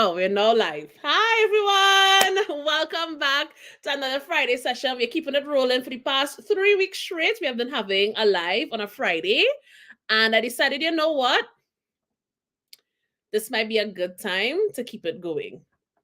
Oh, we're now live. Hi, everyone. Welcome back to another Friday session. We're keeping it rolling for the past 3 weeks straight. We have been having a live on a Friday. And I decided, you know what? This might be a good time to keep it going.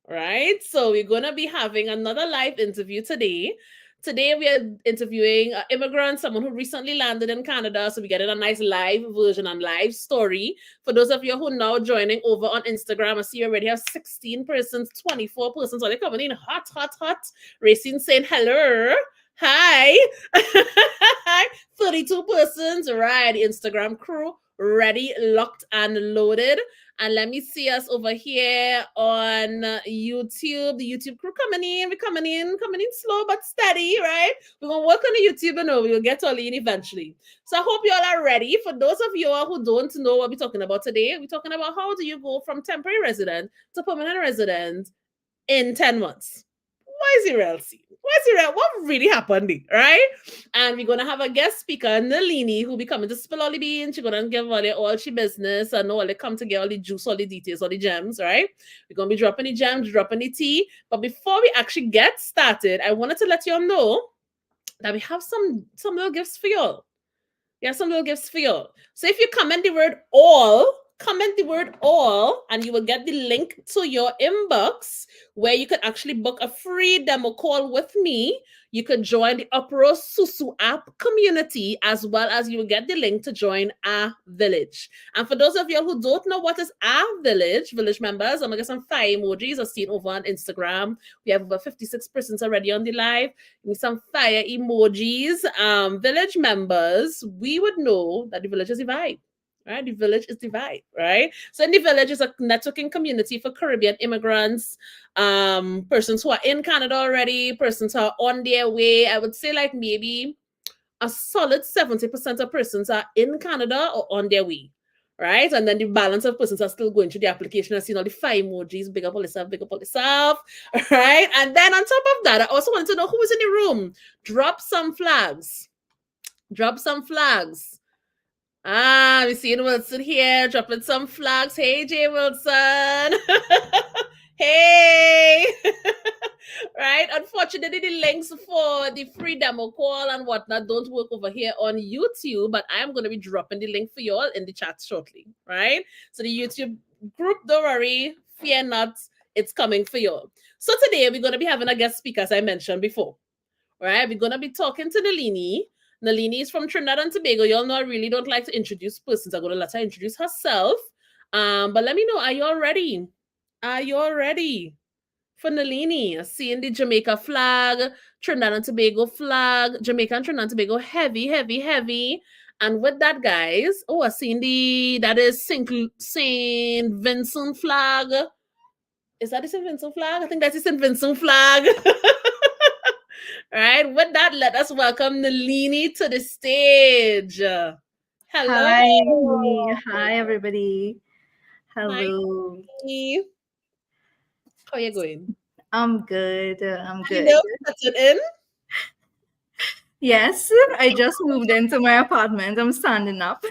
Right? So we're going to be having another live interview today. Today we are interviewing an immigrant, someone who recently landed in Canada. So we're getting a nice live version and live story. For those of you who are now joining over on Instagram, I see you already have 16 persons, 24 persons. So they're coming in hot, hot, hot. Racine saying hello. Hi. 32 persons. Right. The Instagram crew ready, locked, and loaded. And let me see us over here on YouTube. The YouTube crew coming in. We're coming in slow but steady, right? We're going to work on the YouTube and we'll get all in eventually. So I hope you all are ready. For those of you all who don't know what we're talking about today, we're talking about how do you go from temporary resident to permanent resident in 10 months. Why is it real? What really happened there, right? And we're gonna have a guest speaker, Nini, who'll be coming to spill all the beans. She's gonna give all she business and all they come to get all the juice, all the details, all the gems, right? We're gonna be dropping the gems, dropping the tea. But before we actually get started, I wanted to let you all know that we have some little gifts for y'all. We have some little gifts for y'all. So if you comment the word all, and you will get the link to your inbox where you could actually book a free demo call with me. You could join the Uprow Susu app community, as well as you will get the link to join our village. And for those of you who don't know what is our village members, I'm gonna get some fire emojis I've seen over on Instagram. We have over 56 persons already on the live. Give me some fire emojis. Village members, we would know that the village is the vibe. Right, the village is the vibe, right? So in the village is a networking community for Caribbean immigrants, persons who are in Canada already, persons who are on their way. I would say like maybe a solid 70% of persons are in Canada or on their way, right? And then the balance of persons are still going through the application. I've seen all the fire emojis, big up all yourself, right? And then on top of that, I also want to know who is in the room. Drop some flags. We're seeing Wilson here, dropping some flags. Hey, Jay Wilson. Hey. Right? Unfortunately, the links for the free demo call and whatnot don't work over here on YouTube, but I am going to be dropping the link for you all in the chat shortly, right? So the YouTube group, don't worry, fear not, it's coming for you all. So today, we're going to be having a guest speaker, as I mentioned before, right? We're going to be talking to Nini. Nalini is from Trinidad and Tobago. Y'all know I really don't like to introduce persons. I'm going to let her introduce herself. But let me know, are you all ready? Are you all ready for Nalini? Seeing the Jamaica flag, Trinidad and Tobago flag, Jamaica and Trinidad and Tobago, heavy, heavy, heavy. And with that, guys, I seen that is Saint Vincent flag. Is that the Saint Vincent flag? I think that's the Saint Vincent flag. Right. With that, let us welcome Nalini to the stage. Hello. Hi, everybody. Hello. Hi. How are you going? I'm good. I'm You good. know, settled in? Yes, I just moved into my apartment. I'm standing up.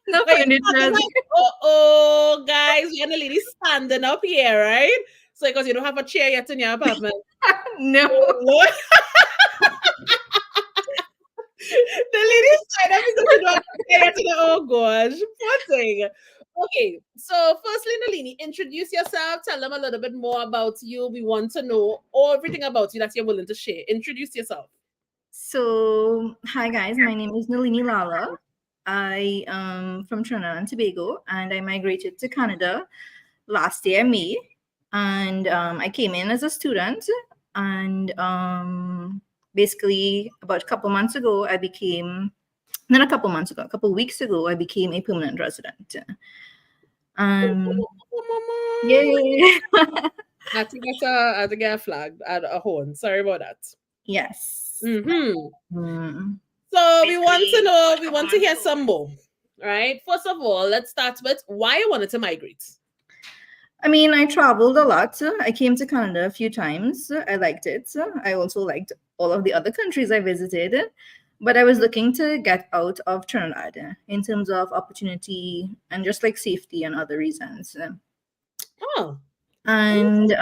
No Wait, furniture. oh, guys, you're Nalini standing up here, right? So, because you don't have a chair yet in your apartment. No. Oh, the lady side up because you don't have a chair yet in your, oh gosh, poor thing. Okay, so firstly, Nalini, introduce yourself. Tell them a little bit more about you. We want to know everything about you that you're willing to share. Introduce yourself. So, hi, guys. My name is Nalini Lala. I am from Trinidad and Tobago, and I migrated to Canada last year, May. And I came in as a student, and basically about a couple months ago, a couple weeks ago, I became a permanent resident. Yay! I think I had to get a flag, a horn. Sorry about that. Yes. So we want to hear some more. Right. First of all, let's start with why you wanted to migrate. I mean, I traveled a lot. I came to Canada a few times. I liked it. I also liked all of the other countries I visited. But I was looking to get out of Trinidad in terms of opportunity and just like safety and other reasons. Oh, And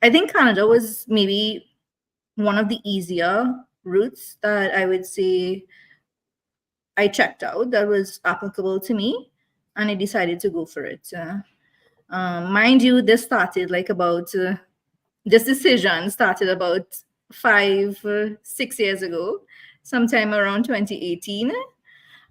I think Canada was maybe one of the easier routes that I would say I checked out that was applicable to me, and I decided to go for it. Mind you, this decision started about 5, 6 years ago, sometime around 2018.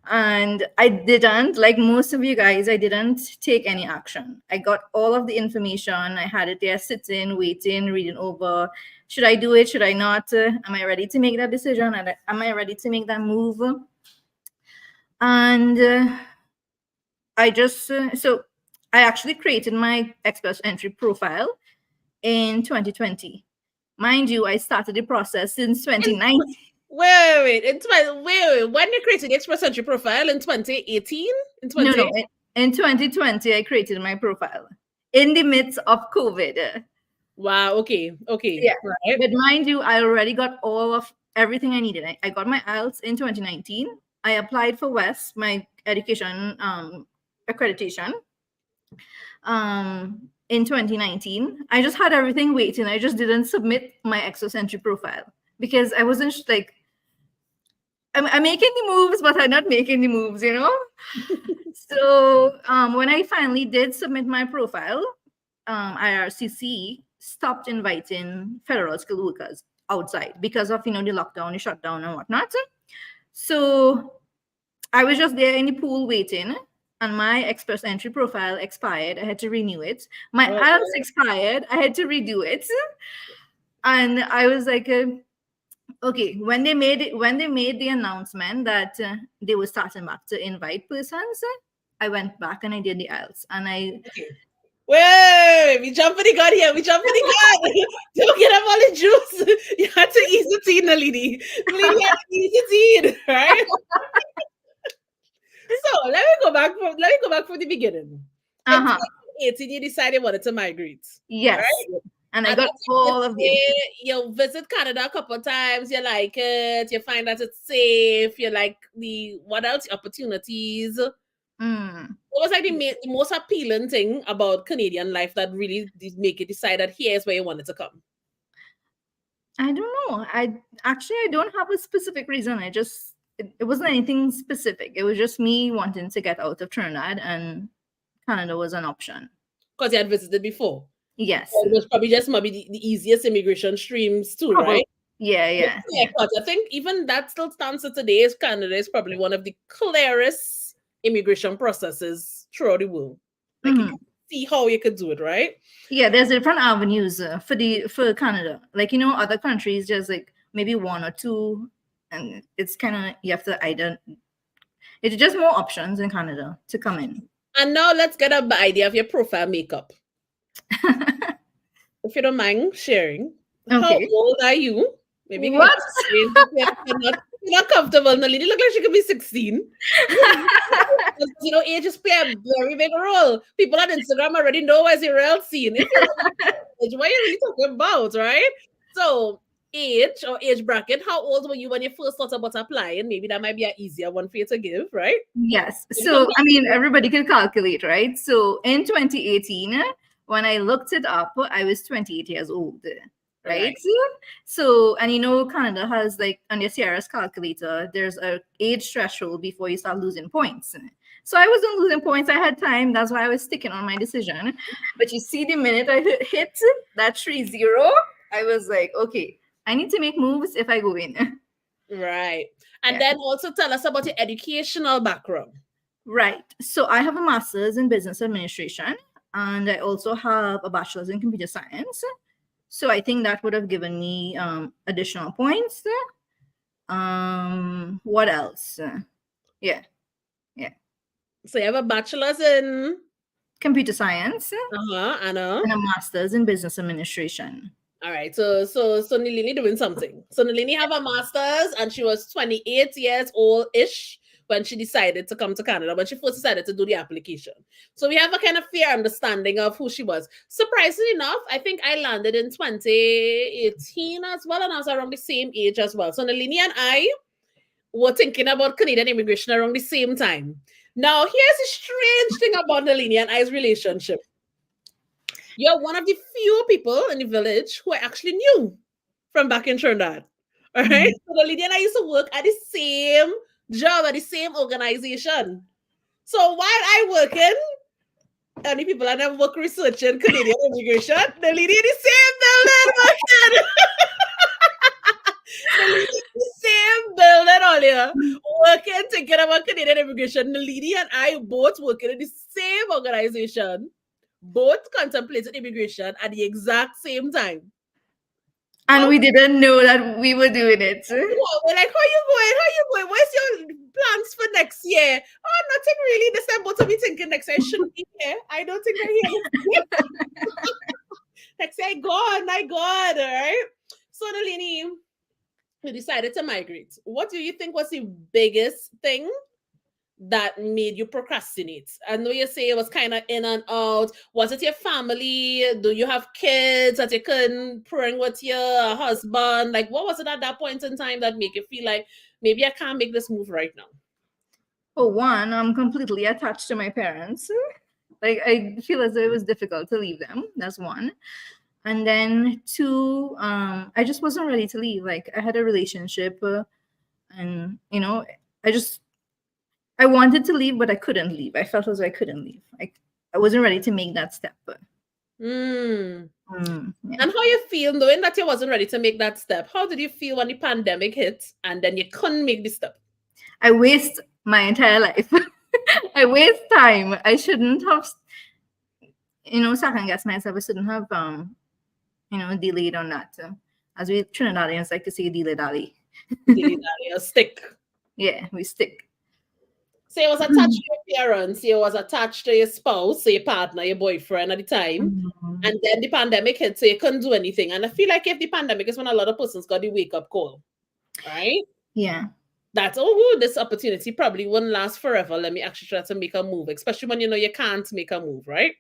And I didn't, like most of you guys, I didn't take any action. I got all of the information. I had it there sitting, waiting, reading over. Should I do it? Should I not? Am I ready to make that decision? Am I ready to make that move? And so I actually created my Express Entry profile in 2020. Mind you, I started the process since 2019. When you created the Express Entry profile in 2018? In No, 20? in 2020, I created my profile in the midst of COVID. Wow, okay. Yeah. Right. But mind you, I already got all of everything I needed. I got my IELTS in 2019. I applied for WEST, my education accreditation, in 2019. I just had everything waiting. I just didn't submit my Express Entry profile because I wasn't like, I'm making the moves, but I'm not making the moves, you know? So when I finally did submit my profile, IRCC stopped inviting federal skilled workers outside because of, the lockdown, the shutdown and whatnot. So I was just there in the pool waiting, and my Express Entry profile expired. I had to renew it. My IELTS expired. I had to redo it. And I was like, okay, when they made the announcement that they were starting back to invite persons, I went back and I did the IELTS, and I. Okay. Wait, we jumping the gun here. We jumping the gun. Don't get up all the juice. You had to ease the tea, Nalini. Nalini had to ease the tea, right? So let me go back from the beginning. In 2018, you decided you wanted to migrate. Yes. Right? And I got all of them. You visit Canada a couple of times, you like it, you find that it's safe, you like what else? Opportunities. What was like the most appealing thing about Canadian life that really did make you decide that here's where you wanted to come? I don't know. I don't have a specific reason. It wasn't anything specific. It was just me wanting to get out of Trinidad, and Canada was an option. Because you had visited before. Yes. It was probably just maybe the easiest immigration streams too, Probably. right? Yeah. I think even that still stands to today is Canada is probably one of the clearest immigration processes throughout the world. Like you can see how you could do it, right? Yeah, there's different avenues for Canada. Like, other countries just like maybe one or two, and it's kind of you have to it's just more options in Canada to come in. And now let's get an idea of your profile makeup. If you don't mind sharing, how old are you? Maybe what? You're not comfortable. Nalini look like she could be 16. Age is play a very big role. People on Instagram already know as your real scene. If you're what are you really talking about, right? So age or age bracket, how old were you when you first thought about applying? Maybe that might be an easier one for you to give, right? Yes. So I mean, everybody can calculate, right? So in 2018, when I looked it up, I was 28 years old. Right? So, and Canada has like on your CRS calculator, there's a age threshold before you start losing points. So I wasn't losing points. I had time. That's why I was sticking on my decision. But you see, the minute I hit that 30, I was like, okay, I need to make moves if I go in. Right. And then also tell us about your educational background. Right. So I have a master's in business administration, and I also have a bachelor's in computer science. So I think that would have given me additional points. What else? Yeah. So you have a bachelor's in computer science. And a master's in business administration. All right. So Nalini doing something. So Nalini have a master's and she was 28 years old-ish when she decided to come to Canada, when she first decided to do the application. So we have a kind of fair understanding of who she was. Surprisingly enough, I think I landed in 2018 as well, and I was around the same age as well. So Nalini and I were thinking about Canadian immigration around the same time. Now, here's a strange thing about Nalini and I's relationship. You're one of the few people in the village who I actually knew from back in Trinidad. All right. Mhm. So the lady and I used to work at the same job, at the same organization. So while I working, and the people I never work researching Canadian immigration, the lady in the same building working. The lady in the same building earlier working thinking about Canadian immigration. The lady and I both working in the same organization, both contemplated immigration at the exact same time. And How we didn't know that we were doing it. we're like, how you going? How you going? Where's your plans for next year? Oh, nothing really. This time both of me thinking next year I shouldn't be here. I don't think I'm here next year. Next year I gone, I gone. All right. So Nalini, you decided to migrate. What do you think was the biggest thing that made you procrastinate? I know you say it was kind of in and out. Was it your family? Do you have kids that you couldn't bring with your husband? Like, what was it at that point in time that make you feel like maybe I can't make this move right now? For one, I'm completely attached to my parents. Like, I feel as though it was difficult to leave them. That's one. And then two, I just wasn't ready to leave. Like, I had a relationship, and I wanted to leave, but I couldn't leave. I felt as though I couldn't leave. I wasn't ready to make that step. Mm. Yeah. And how you feel knowing that you wasn't ready to make that step? How did you feel when the pandemic hit and then you couldn't make the step? I waste my entire life. I waste time. I shouldn't have, second guess myself. I shouldn't have, delayed on that. As we Trinidadians like to say, dilly dally. Dilly dally, a stick. Yeah, we stick. So you was attached to your parents, you was attached to your spouse, so your partner, your boyfriend at the time. Mhm. And then the pandemic hit, so you couldn't do anything. And I feel like if the pandemic is when a lot of persons got the wake up call, right? Yeah. That, oh, this opportunity probably wouldn't last forever. Let me actually try to make a move, especially when you know you can't make a move, right?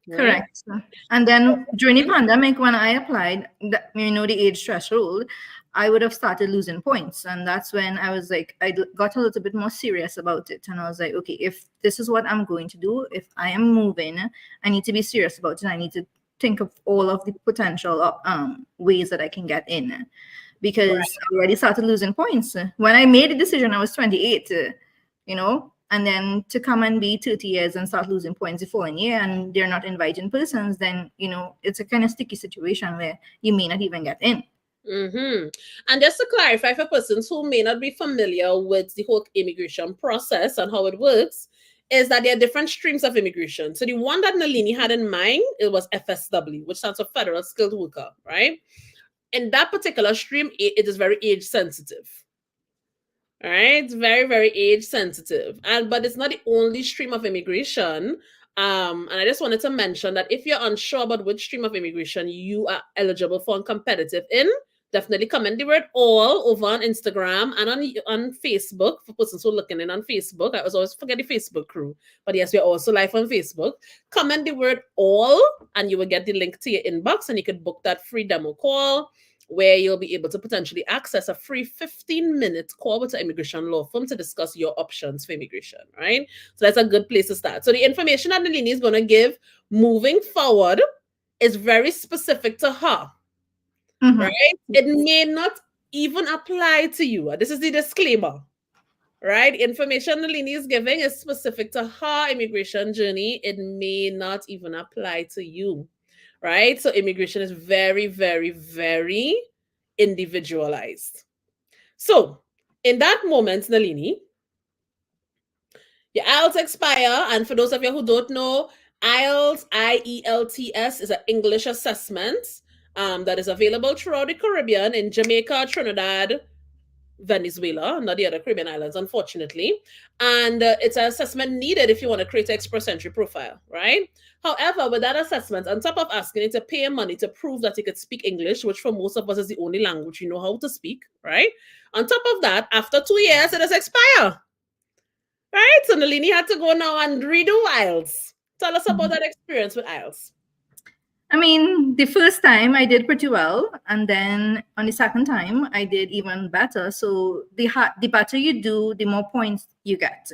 Right? Correct. And then during the pandemic, when I applied, the age threshold, I would have started losing points. And that's when I was like, got a little bit more serious about it. And I was like, okay, if this is what I'm going to do, if I am moving, I need to be serious about it. I need to think of all of the potential ways that I can get in, because I already started losing points. When I made the decision, I was 28, and then to come and be 30 years and start losing points the following year, and they're not inviting persons, then, it's a kind of sticky situation where you may not even get in. Mm-hmm. And just to clarify for persons who may not be familiar with the whole immigration process and how it works, is that there are different streams of immigration. So the one that Nalini had in mind, it was FSW, which stands for Federal Skilled Worker, right? In that particular stream, it is very age sensitive. All right, it's very, very age sensitive. But it's not the only stream of immigration. And I just wanted to mention that if you're unsure about which stream of immigration you are eligible for and competitive in, definitely comment the word all over on Instagram and on Facebook for persons who are looking in on Facebook. I was always forget the Facebook crew, but yes, we're also live on Facebook. Comment the word all, and you will get the link to your inbox, and you could book that free demo call where you'll be able to potentially access a free 15-minute call with an immigration law firm to discuss your options for immigration, right? So that's a good place to start. So the information that Nini is going to give moving forward is very specific to her, right? It may not even apply to you. This is the disclaimer, right? Information Nalini is giving is specific to her immigration journey. It may not even apply to you, right? So immigration is very, very, very individualized. So in that moment, Nalini, your IELTS expire, and for those of you who don't know, IELTS, IELTS, is an English assessment that is available throughout the Caribbean in Jamaica, Trinidad, Venezuela, not the other Caribbean islands, unfortunately. And it's an assessment needed if you want to create an express entry profile, right? However, with that assessment, on top of asking you to pay money to prove that you could speak English, which for most of us is the only language you know how to speak, right? On top of that, after 2 years, it does expire, right? So Nalini had to go now and redo IELTS. Tell us about that experience with IELTS. I mean, the first time I did pretty well, and then on the second time I did even better. So the better you do, the more points you get.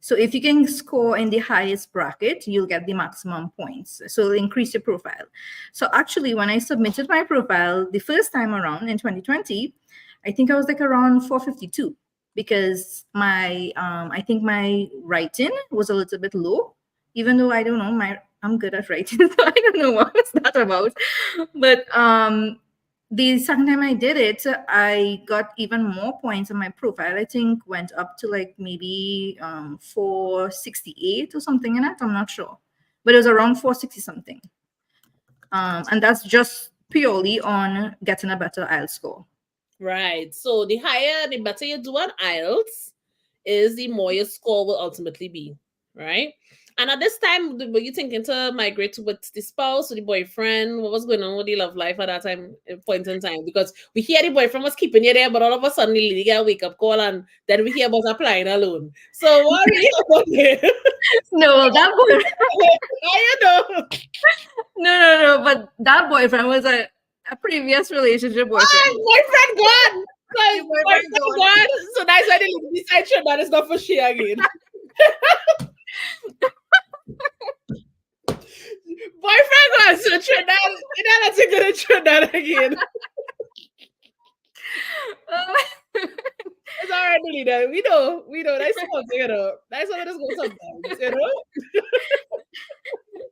So if you can score in the highest bracket, you'll get the maximum points. So it'll increase your profile. So actually, when I submitted my profile the first time around in 2020, I think I was like around 452 because I think my writing was a little bit low, even though I don't know, I'm good at writing, so I don't know what was that about. But the second time I did it, I got even more points on my profile. I think went up to like maybe 468 or something in it. I'm not sure, but it was around 460 something. And that's just purely on getting a better IELTS score. Right. So the higher, the better you do on IELTS is the more your score will ultimately be. Right. And at this time, were you thinking to migrate with the spouse or the boyfriend? What was going on with the love life at that time, point in time? Because we hear the boyfriend was keeping you there, but all of a sudden, you get a wake up call, and then we hear about applying alone. So what really happened? No, that boyfriend. How you know? No. But that boyfriend was a previous relationship boyfriend. Boyfriend gone. Your boyfriend Gone. So that's why they decide that is not for she again. Boyfriend gone. So Trinidad, let's go to Trinidad again. It's all right, Nini. We know. That's something, you know. That's how it is go sometimes, you know.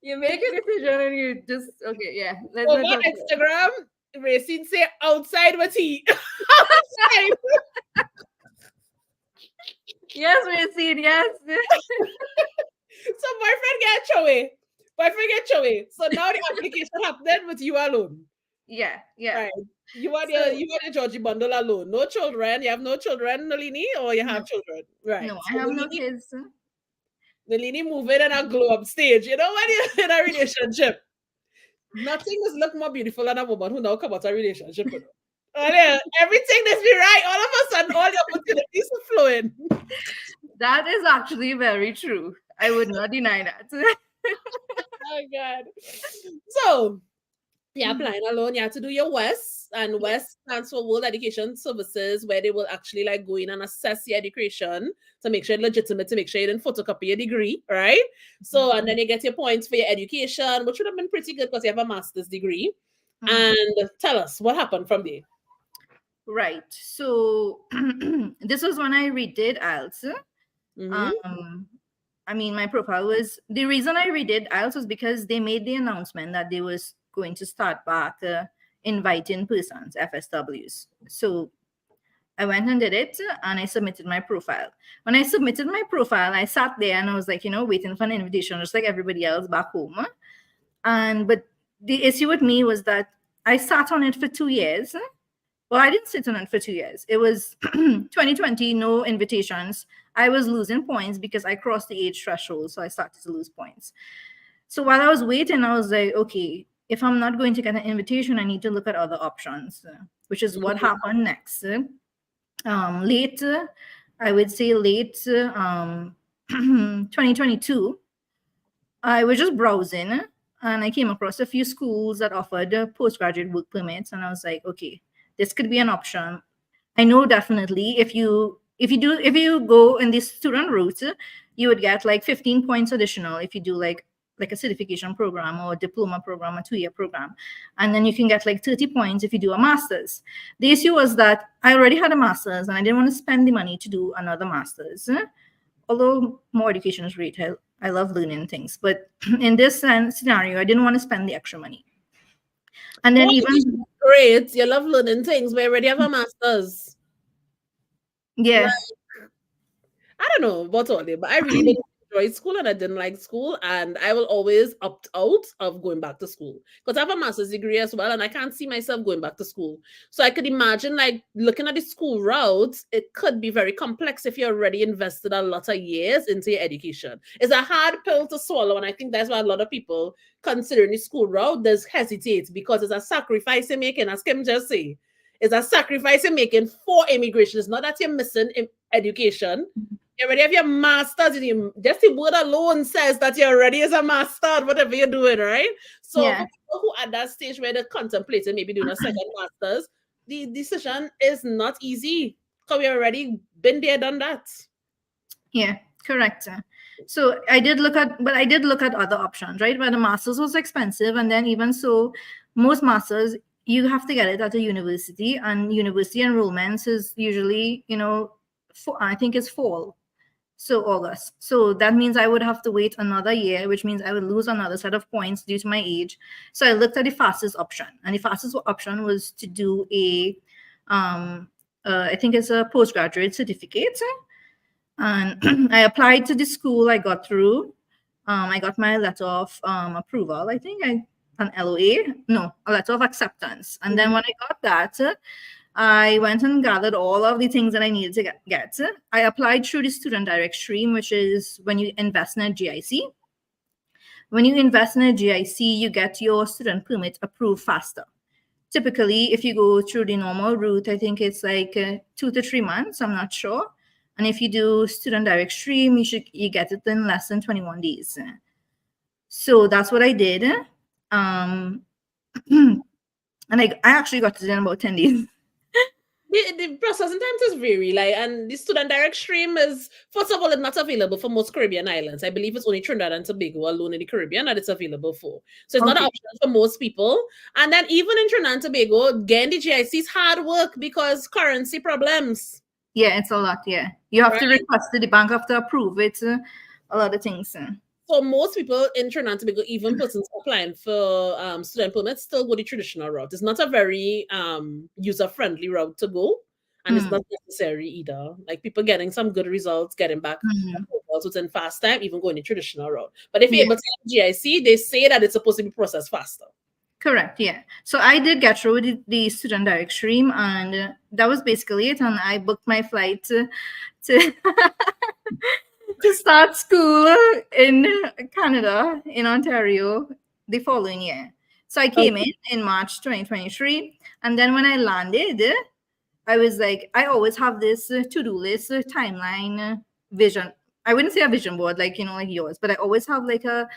You make a decision and you just yeah. Let's Over not talk Instagram, Racine say outside with tea. Outside. Yes, Racine, yes. So boyfriend get away. So now the application happened with you alone. Yeah. Right. You want your Georgie bundle alone. No children. You have no children, Nalini, or you have children. Right. No, So I have no kids. Nalini moving in a glow up stage. You know, when you're in a relationship, nothing is look more beautiful than a woman who now come out a relationship with her. Oh, yeah. Everything that's be right. All of a sudden, all the opportunities are flowing. That is actually very true. I would not deny that. Oh God. So yeah, applying alone, you have to do your WES, and WES stands for World Education Services, where they will actually like go in and assess your education to make sure it's legitimate, to make sure you didn't photocopy your degree, right? So, and then you get your points for your education, which would have been pretty good because you have a master's degree. And tell us what happened from there. Right. So this was when I redid IELTS. I mean, my profile was the reason I redid IELTS was because they made the announcement that they was going to start back inviting persons, FSWs. So I went and did it, and I submitted my profile. When I submitted my profile, I sat there and I was like, waiting for an invitation, just like everybody else back home. But the issue with me was that I sat on it for 2 years. Well, I didn't sit on it for 2 years. It was 2020, no invitations. I was losing points because I crossed the age threshold, so I started to lose points. So while I was waiting, I was like, okay, if I'm not going to get an invitation, I need to look at other options, which is what happened next. I would say late 2022, I was just browsing and I came across a few schools that offered postgraduate work permits, and I was like, okay, this could be an option. I know definitely if you go in this student route, you would get like 15 points additional if you do like a certification program or a diploma program, a 2-year program. And then you can get like 30 points if you do a master's. The issue was that I already had a master's and I didn't want to spend the money to do another master's. Although more education is great, I love learning things. But in this scenario, I didn't want to spend the extra money. And then even great, you love learning things, but you already have a master's. Yeah. Like, I don't know about all day, but I really didn't enjoy school and I didn't like school. And I will always opt out of going back to school because I have a master's degree as well. And I can't see myself going back to school. So I could imagine like looking at the school route, it could be very complex if you're already invested a lot of years into your education. It's a hard pill to swallow. And I think that's why a lot of people considering the school route does hesitate because it's a sacrifice you're making, as Kim just say. It's a sacrifice you're making for immigration. It's not that you're missing education. You already have your master's. Just the word alone says that you already is a master, whatever you're doing, right? So for people who at that stage where they're contemplating maybe doing a second master's, the decision is not easy because we already been there, done that. Yeah. Correct. So I did look at, but I did look at other options, right? But the masters was expensive, and then even so, most masters you have to get it at a university, and university enrollments is usually, I think it's fall, so August. So that means I would have to wait another year, which means I would lose another set of points due to my age. So I looked at the fastest option, and the fastest option was to do I think it's a postgraduate certificate, and I applied to the school. I got through. I got my letter of approval. I think an LOA, no, a letter of acceptance. And then when I got that, I went and gathered all of the things that I needed to get. I applied through the student direct stream, which is when you invest in a GIC. When you invest in a GIC, you get your student permit approved faster. Typically, if you go through the normal route, I think it's like 2 to 3 months. I'm not sure. And if you do student direct stream, you get it in less than 21 days. So that's what I did. And I actually got it in about 10 days. The process sometimes is very and the student direct stream is, first of all, it's not available for most Caribbean islands. I believe it's only Trinidad and Tobago alone in the Caribbean that it's available for. So it's not an option for most people. And then even in Trinidad and Tobago, getting the GIC is hard work because currency problems. Yeah, it's a lot. Yeah, you have to request the bank have to approve it. A lot of things. So most people in Trinidad and Tobago, even persons applying for student permits, still go the traditional route. It's not a very user-friendly route to go, and it's not necessary either. Like people getting some good results, getting back results within fast time, even going the traditional route. But if you're able to get GIC, they say that it's supposed to be processed faster. Correct. Yeah. So I did get through the student direct stream, and that was basically it. And I booked my flight to to start school in Canada, in Ontario, the following year. So I came in March 2023. And then when I landed, I was like, I always have this to-do list, timeline, vision. I wouldn't say a vision board like yours, but I always have like a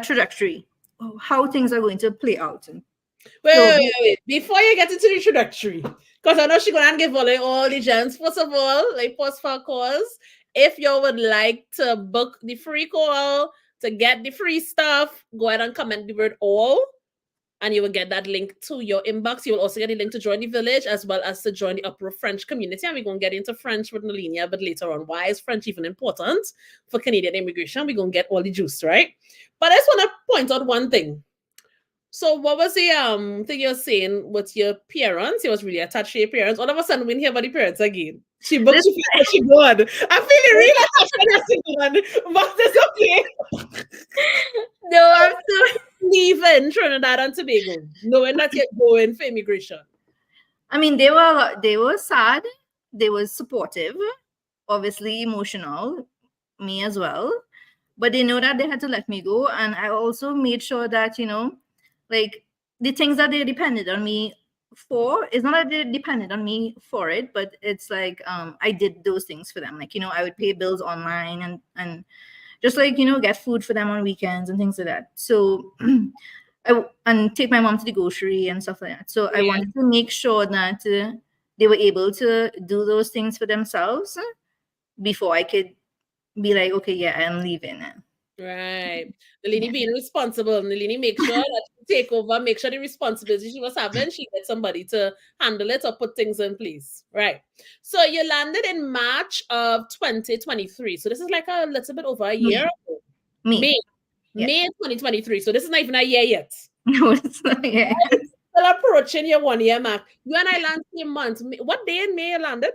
trajectory of how things are going to play out. Wait. Before you get into the introductory, because I know she's going to give all the gems. First of all, like pause for cause. If you would like to book the free call, to get the free stuff, go ahead and comment the word all, and you will get that link to your inbox. You will also get a link to join the village as well as to join the Uprow French community. And we're going to get into French with Nini a bit later on. Why is French even important for Canadian immigration? We're going to get all the juice, right? But I just want to point out one thing. So what was the thing you're saying with your parents? You was really attached to your parents. All of a sudden, we hear about the parents again. She booked you for she good. I feel really attached to she good, but it's okay. No, I'm still leaving Trinidad and Tobago, knowing that you're going for immigration. I mean, they were sad. They were supportive, obviously emotional, me as well. But they know that they had to let me go, and I also made sure that like the things that they depended on me for, it's not that they depended on me for it, but it's like I did those things for them. Like I would pay bills online and just like get food for them on weekends and things like that. So and take my mom to the grocery and stuff like that. So I wanted to make sure that they were able to do those things for themselves before I could be like, okay, yeah, I'm leaving. Right. Nini being responsible. Nini make sure that she take over, make sure the responsibility she was having, she get somebody to handle it or put things in place. Right. So you landed in March of 2023. So this is like a little bit over a year ago. May 2023. So this is not even a year yet. No, it's not yet. Still approaching your 1 year mark. You and I landed in month. What day in May you landed?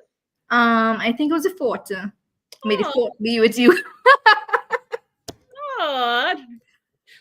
I think it was the 4th. May the 4th be with you.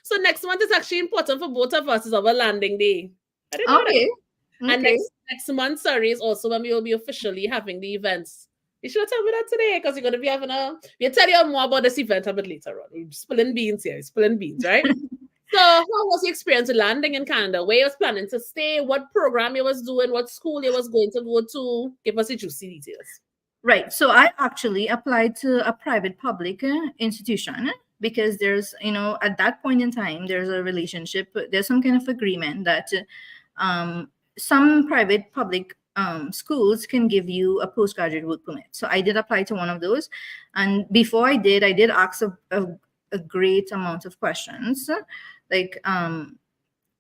So next month is actually important for both of us. It's our landing day. I didn't know that. And next month, is also when we will be officially having the events. You should tell me that today because you're going to be having we'll tell you more about this event a bit later on. We're spilling beans here. Spilling beans, right? So how was the experience of landing in Canada? Where you was planning to stay? What program you was doing? What school you was going to go to? Give us the juicy details. Right. So I actually applied to a private public institution because there's, at that point in time, there's a relationship, there's some kind of agreement that some private public schools can give you a postgraduate work permit. So I did apply to one of those, and before I did ask a great amount of questions, like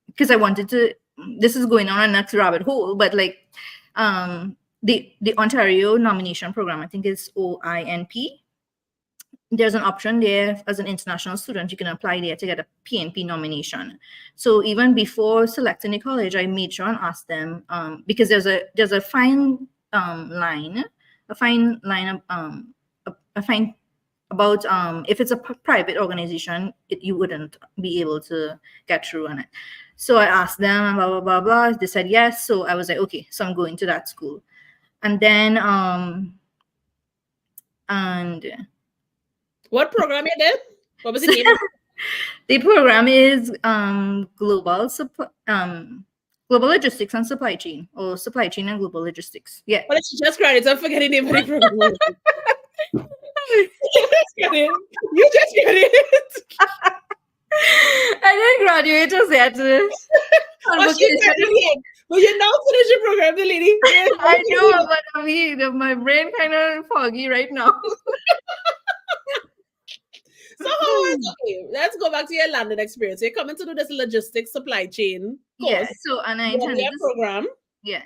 because I wanted to. This is going on a next rabbit hole, but like the Ontario nomination program, I think is OINP. There's an option there as an international student. You can apply there to get a PNP nomination. So even before selecting a college, I made sure and asked them because there's a fine line, a fine line of a fine about if it's a private organization, you wouldn't be able to get through on it. So I asked them, blah blah blah blah. They said yes. So I was like, okay, so I'm going to that school, and then and What program you did? What was the name? the program is global logistics and supply chain, or supply chain and global logistics. Yeah. Well, it's just credit. I'm forgetting the name of the program. You just get it. I didn't graduate just yet. But you now finish your program, the lady. I know, but I mean, my brain kind of foggy right now. So okay, let's go back to your London experience. You're coming to do this logistics supply chain course. Yeah, so and I intended this program. Yeah,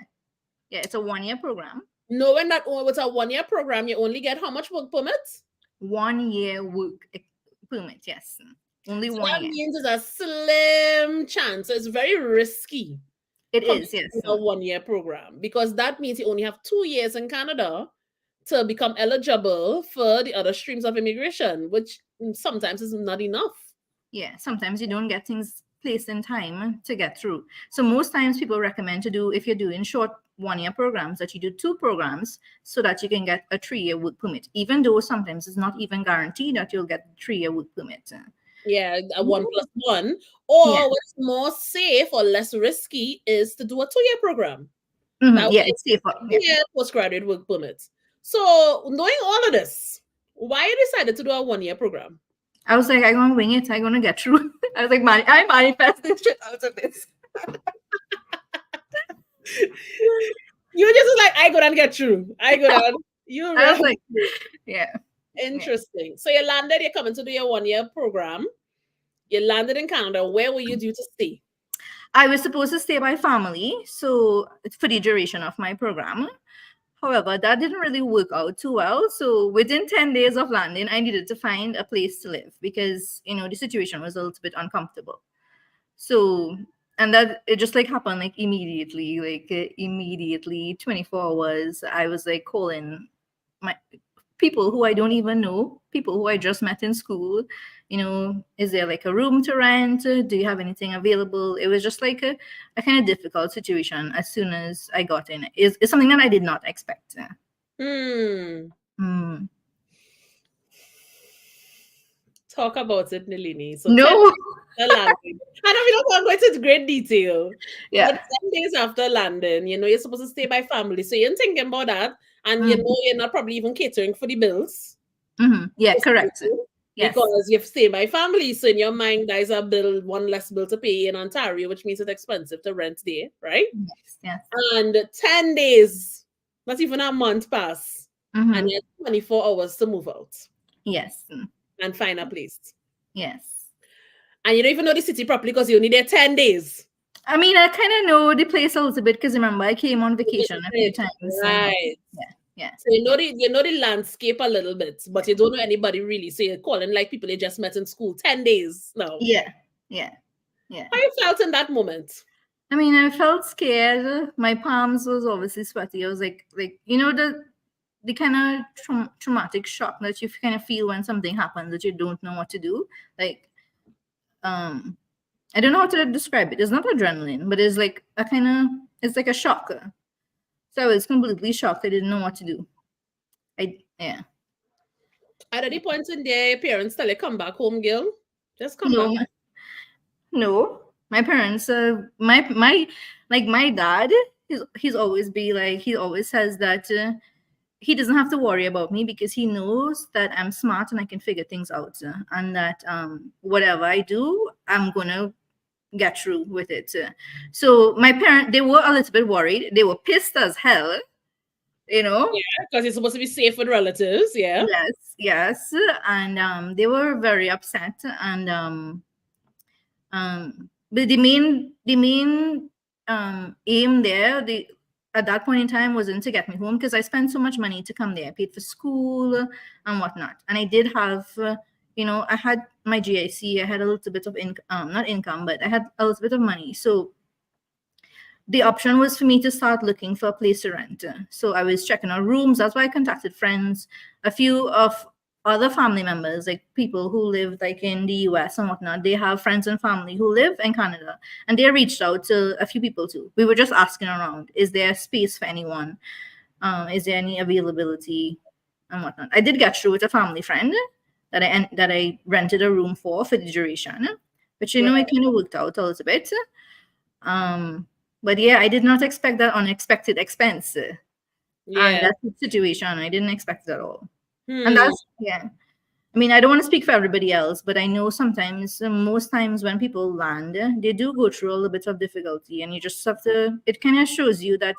it's a 1-year program. Knowing that with a 1-year program, you only get how much work permits? 1 year work permit, yes. Only so 1 year. That means it's a slim chance. So it's very risky. It is, yes. A 1-year program, because that means you only have 2 years in Canada to become eligible for the other streams of immigration, which sometimes is not enough. Yeah, sometimes you don't get things placed in time to get through. So most times people recommend to do, if you're doing short 1-year programs, that you do 2 programs so that you can get a 3-year work permit, even though sometimes it's not even guaranteed that you'll get a 3-year work permit. Yeah, a 1+1. Or what's more safe or less risky is to do a 2-year program. Yeah, it's safer. Yeah, postgraduate work permits. So knowing all of this, why you decided to do a 1-year program? I was like, I'm gonna wing it. I'm gonna get through. I was like, I manifest this shit out of this. You just like, I go and get through. I go down. I was like, yeah. Interesting. Yeah. So you landed, you're coming to do your 1-year program. You landed in Canada. Where were you due to stay? I was supposed to stay by family, so for the duration of my program. However, that didn't really work out too well. So within 10 days of landing, I needed to find a place to live because, the situation was a little bit uncomfortable. So, and that it just like happened like immediately, 24 hours. I was like calling my people who I don't even know, people who I just met in school. Is there like a room to rent? Do you have anything available? It was just like a kind of difficult situation as soon as I got in. It's something that I did not expect. Talk about it, Nini. So no. I know we don't want to go into great detail. Yeah. But 10 days after landing, you're supposed to stay by family. So you're thinking about that. And you're not probably even catering for the bills. Yeah, correct. Yes. Because you stay by family. So in your mind, there's one less bill to pay in Ontario, which means it's expensive to rent there, right? Yes. And 10 days, not even a month pass. And you have 24 hours to move out. Yes. And find a place. Yes. And you don't even know the city properly because you only there 10 days. I mean, I kind of know the place a little bit because remember I came on vacation a few times. Right. Yeah. So you know the landscape a little bit, but you don't know anybody really. So you're calling like people you just met in school 10 days now. Yeah. How you felt in that moment? I mean, I felt scared. My palms was obviously sweaty. I was like the kind of traumatic shock that you kind of feel when something happens that you don't know what to do. Like, I don't know how to describe it. It's not adrenaline, but it's like it's like a shock. So I was completely shocked. I didn't know what to do. At any point in there, your parents tell you, come back home, girl? Just come back. No. My parents, my dad, he's always he always says that he doesn't have to worry about me because he knows that I'm smart and I can figure things out. And that whatever I do, I'm going to get through with it. So my parents, they were a little bit worried. They were pissed as hell, you know. Yeah, because you're supposed to be safe with relatives. Yeah. Yes, yes, and they were very upset. And but the main aim there, the at that point in time, wasn't to get me home, because I spent so much money to come there. I paid for school and whatnot, and I did have, I had my GIC. I had a little bit of income, not income, but I had a little bit of money. So the option was for me to start looking for a place to rent. So I was checking out rooms. That's why I contacted friends, a few of other family members, like people who live like in the US and whatnot. They have friends and family who live in Canada, and they reached out to a few people too. We were just asking around, is there space for anyone? Is there any availability and whatnot? I did get through with a family friend that I rented a room for the duration, which it kind of worked out a little bit. But yeah, I did not expect that unexpected expense. And that's the situation. I didn't expect it at all. And that's, yeah. I mean, I don't want to speak for everybody else, but I know sometimes, most times when people land, they do go through a little bit of difficulty, and you just have to, it kind of shows you that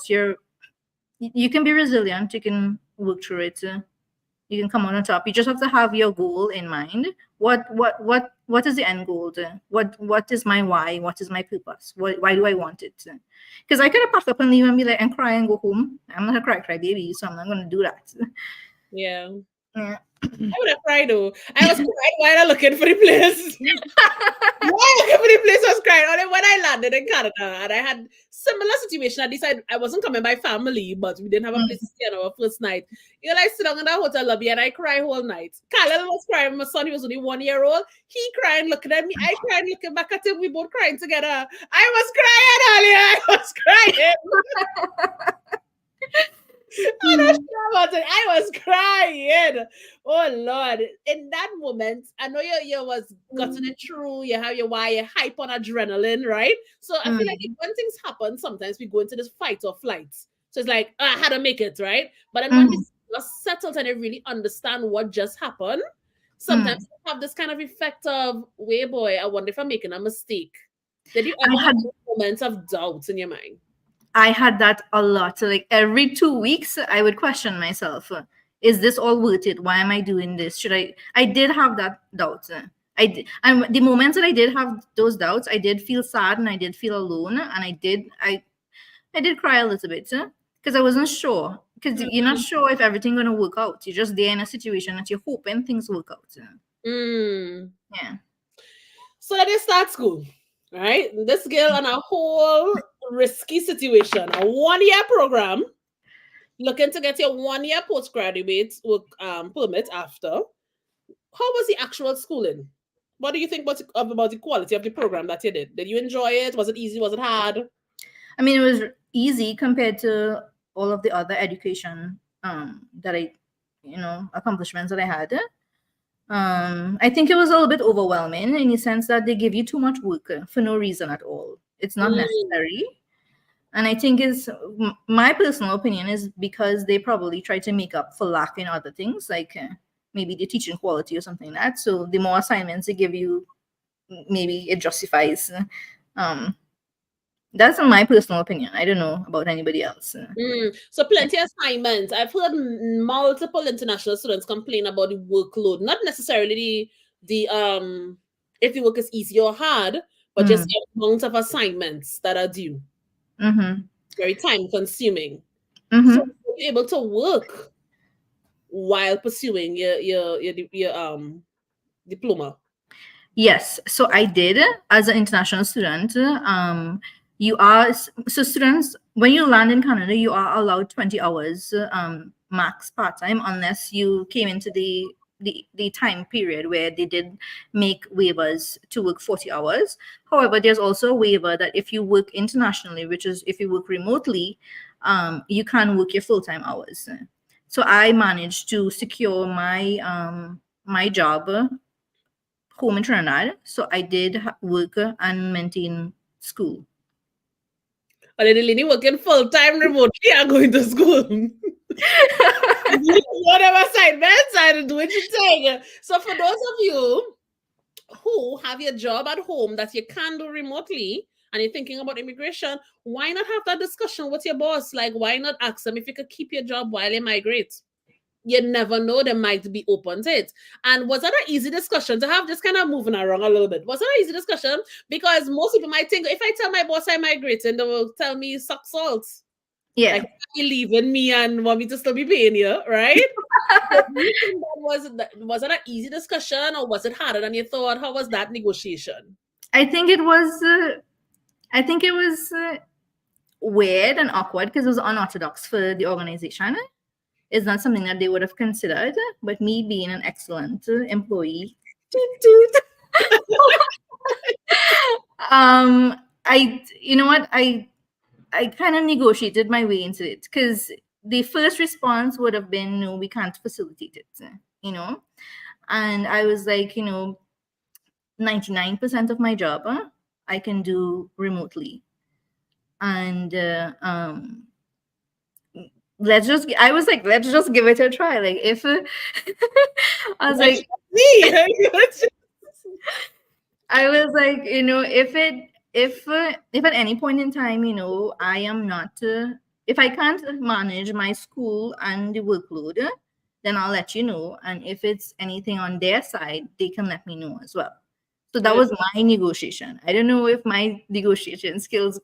you can be resilient, you can work through it. You can come on top. You just have to have your goal in mind. What is the end goal? What is my why? What is my purpose? Why do I want it? Because I could have packed up and leave and be like, and cry and go home. I'm not a cry baby, so I'm not going to do that. Yeah. Yeah. I would have cried though. I was crying while looking for the place. While looking for the place, I was crying. Only when I landed in Canada, and I had similar situation. At least I wasn't coming by family, but we didn't have a place to stay on our first night. You know, I sit down in the hotel lobby and I cry whole night. Khalil was crying. My son, he was only 1 year old. He crying, looking at me. I crying, looking back at him. We both crying together. I was crying, Ollie. I was crying. I'm not sure about it. I was crying. Oh Lord! In that moment, I know you was gotten it through. You have your why, you hype on adrenaline, right? So I feel like when things happen, sometimes we go into this fight or flight. So it's like, I had to make it, right? But then when we are settled and they really understand what just happened, sometimes you have this kind of effect of, wait, boy, I wonder if I'm making a mistake. Did you ever have moments of doubt in your mind? I had that a lot. So like every 2 weeks, I would question myself: is this all worth it? Why am I doing this? Should I did have that doubt. I did, and the moments that I did have those doubts, I did feel sad and I did feel alone, and I did cry a little bit because I wasn't sure. Because you're not sure if everything's gonna work out. You're just there in a situation that you're hoping things work out. Yeah. So then you start school. Right? This girl on a whole risky situation, a 1 year program, looking to get your 1 year postgraduate work permit after. How was the actual schooling? What do you think about the quality of the program that you did? Did you enjoy it? Was it easy? Was it hard? I mean, it was easy compared to all of the other education that accomplishments that I had. I think it was a little bit overwhelming in the sense that they give you too much work for no reason at all. It's not necessary. And I think my personal opinion is because they probably try to make up for lack in other things, like maybe the teaching quality or something like that. So the more assignments they give you, maybe it justifies. That's my personal opinion. I don't know about anybody else. So plenty of assignments. I've heard multiple international students complain about the workload, not necessarily the if the work is easy or hard, but just the amount of assignments that are due. Very time consuming. So you're able to work while pursuing your diploma. Yes, so I did as an international student. Students, when you land in Canada, you are allowed 20 hours max part-time, unless you came into the time period where they did make waivers to work 40 hours. However, there's also a waiver that if you work internationally, which is if you work remotely, you can work your full-time hours. So I managed to secure my job home in Trinidad. So I did work and maintain school. Or did Nini working full-time remotely and going to school? Whatever assignments and doing your thing. So for those of you who have your job at home that you can do remotely and you're thinking about immigration, why not have that discussion with your boss? Like, why not ask them if you could keep your job while you migrate? You never know, they might be open to it. And was that an easy discussion to have? Just kind of moving around a little bit. Was that an easy discussion? Because most people might think if I tell my boss I'm migrating, they will tell me suck salt. Yeah. Like you leaving me and want me to still be paying you, right? But do you think was it an easy discussion or was it harder than you thought? How was that negotiation? I think it was. I think it was weird and awkward because it was unorthodox for the organization. It's not something that they would have considered. But me being an excellent employee, you know what, I kind of negotiated my way into it because the first response would have been, no, we can't facilitate it, you know. And I was like, 99% of my job I can do remotely. And let's just give it a try. Like if I was like, I was like, if at any point in time, I am not, if I can't manage my school and the workload, then I'll let you know. And if it's anything on their side, they can let me know as well. So that was my negotiation. I don't know if my negotiation skills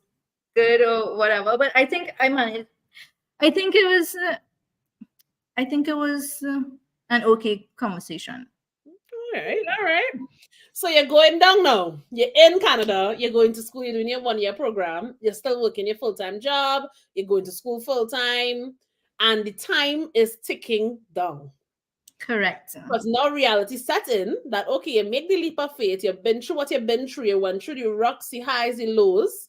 good or whatever, but I think I managed. I think it was. An okay conversation. All right. So you're going down now. You're in Canada. You're going to school. You're doing your 1 year program. You're still working your full time job. You're going to school full time, and the time is ticking down. Correct. Because now reality set in that okay, you make the leap of faith. You've been through what you've been through. You went through the rocks, the highs, the lows.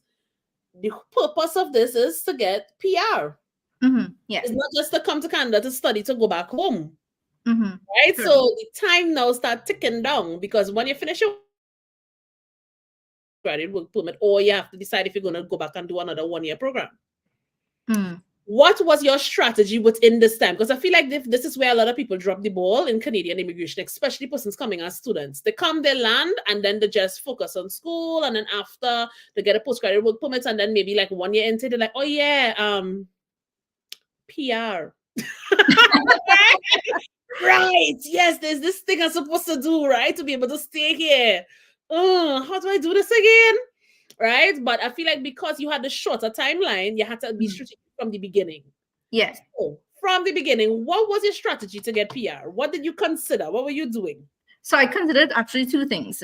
The purpose of this is to get PR. Mm-hmm. Yeah. It's not just to come to Canada to study to go back home. Mm-hmm. Right? Sure. So the time now start ticking down because when you finish your graduate work permit, or you have to decide if you're going to go back and do another 1 year program. Mm. What was your strategy within this time? Because I feel like this is where a lot of people drop the ball in Canadian immigration, especially persons coming as students. They come, they land, and then they just focus on school, and then after they get a postgraduate work permit, and then maybe like 1 year into, they're like, oh yeah, PR. Right. Yes, there's this thing I'm supposed to do, right? To be able to stay here. How do I do this again? Right. But I feel like because you had the shorter timeline, you had to be strategic from the beginning. Yes. So from the beginning, what was your strategy to get PR? What did you consider? What were you doing? So I considered actually two things.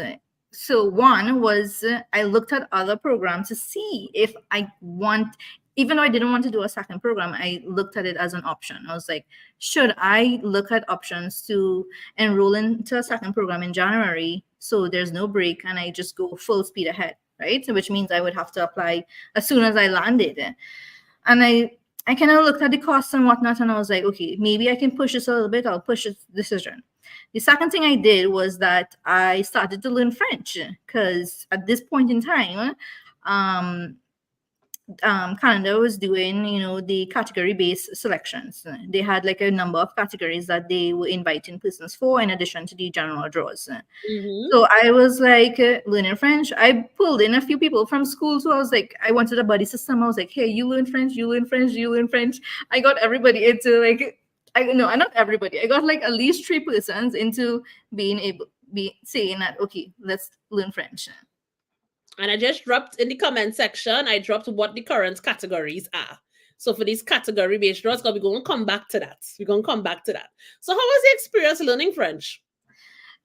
So one was I looked at other programs to see if I want, even though I didn't want to do a second program, I looked at it as an option. I was like, should I look at options to enroll into a second program in January so there's no break and I just go full speed ahead, right? So which means I would have to apply as soon as I landed. And I kind of looked at the costs and whatnot, and I was like, okay, maybe I can push this a little bit. I'll push this decision. The second thing I did was that I started to learn French because at this point in time, Canada was doing, the category-based selections. They had like a number of categories that they were inviting persons for in addition to the general draws. Mm-hmm. So I was like learning French. I pulled in a few people from school. So I was like, I wanted a buddy system. I was like, hey, you learn French, you learn French, you learn French. I got everybody into like, not everybody. I got like at least 3 persons into saying that, okay, let's learn French. And I just dropped in the comment section, I dropped what the current categories are. So for these category-based draws, we're going to come back to that. We're going to come back to that. So how was the experience learning French?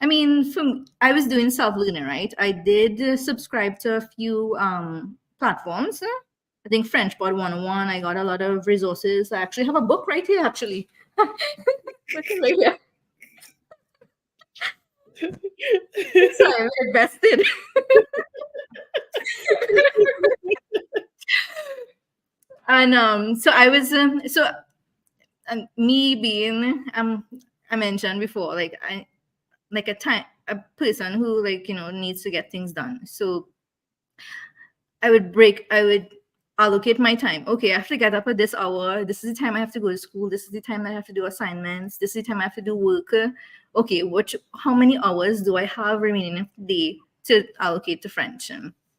I mean, I was doing self-learning, right? I did subscribe to a few platforms. I think French Pod 101. I got a lot of resources. I actually have a book right here, actually. Right here. So I'm invested. And so I was me being I mentioned before, like a person who needs to get things done. So I would allocate my time. Okay, I have to get up at this hour. This is the time I have to go to school. This is the time I have to do assignments. This is the time I have to do work. okay, how many hours do I have remaining of the day to allocate to French?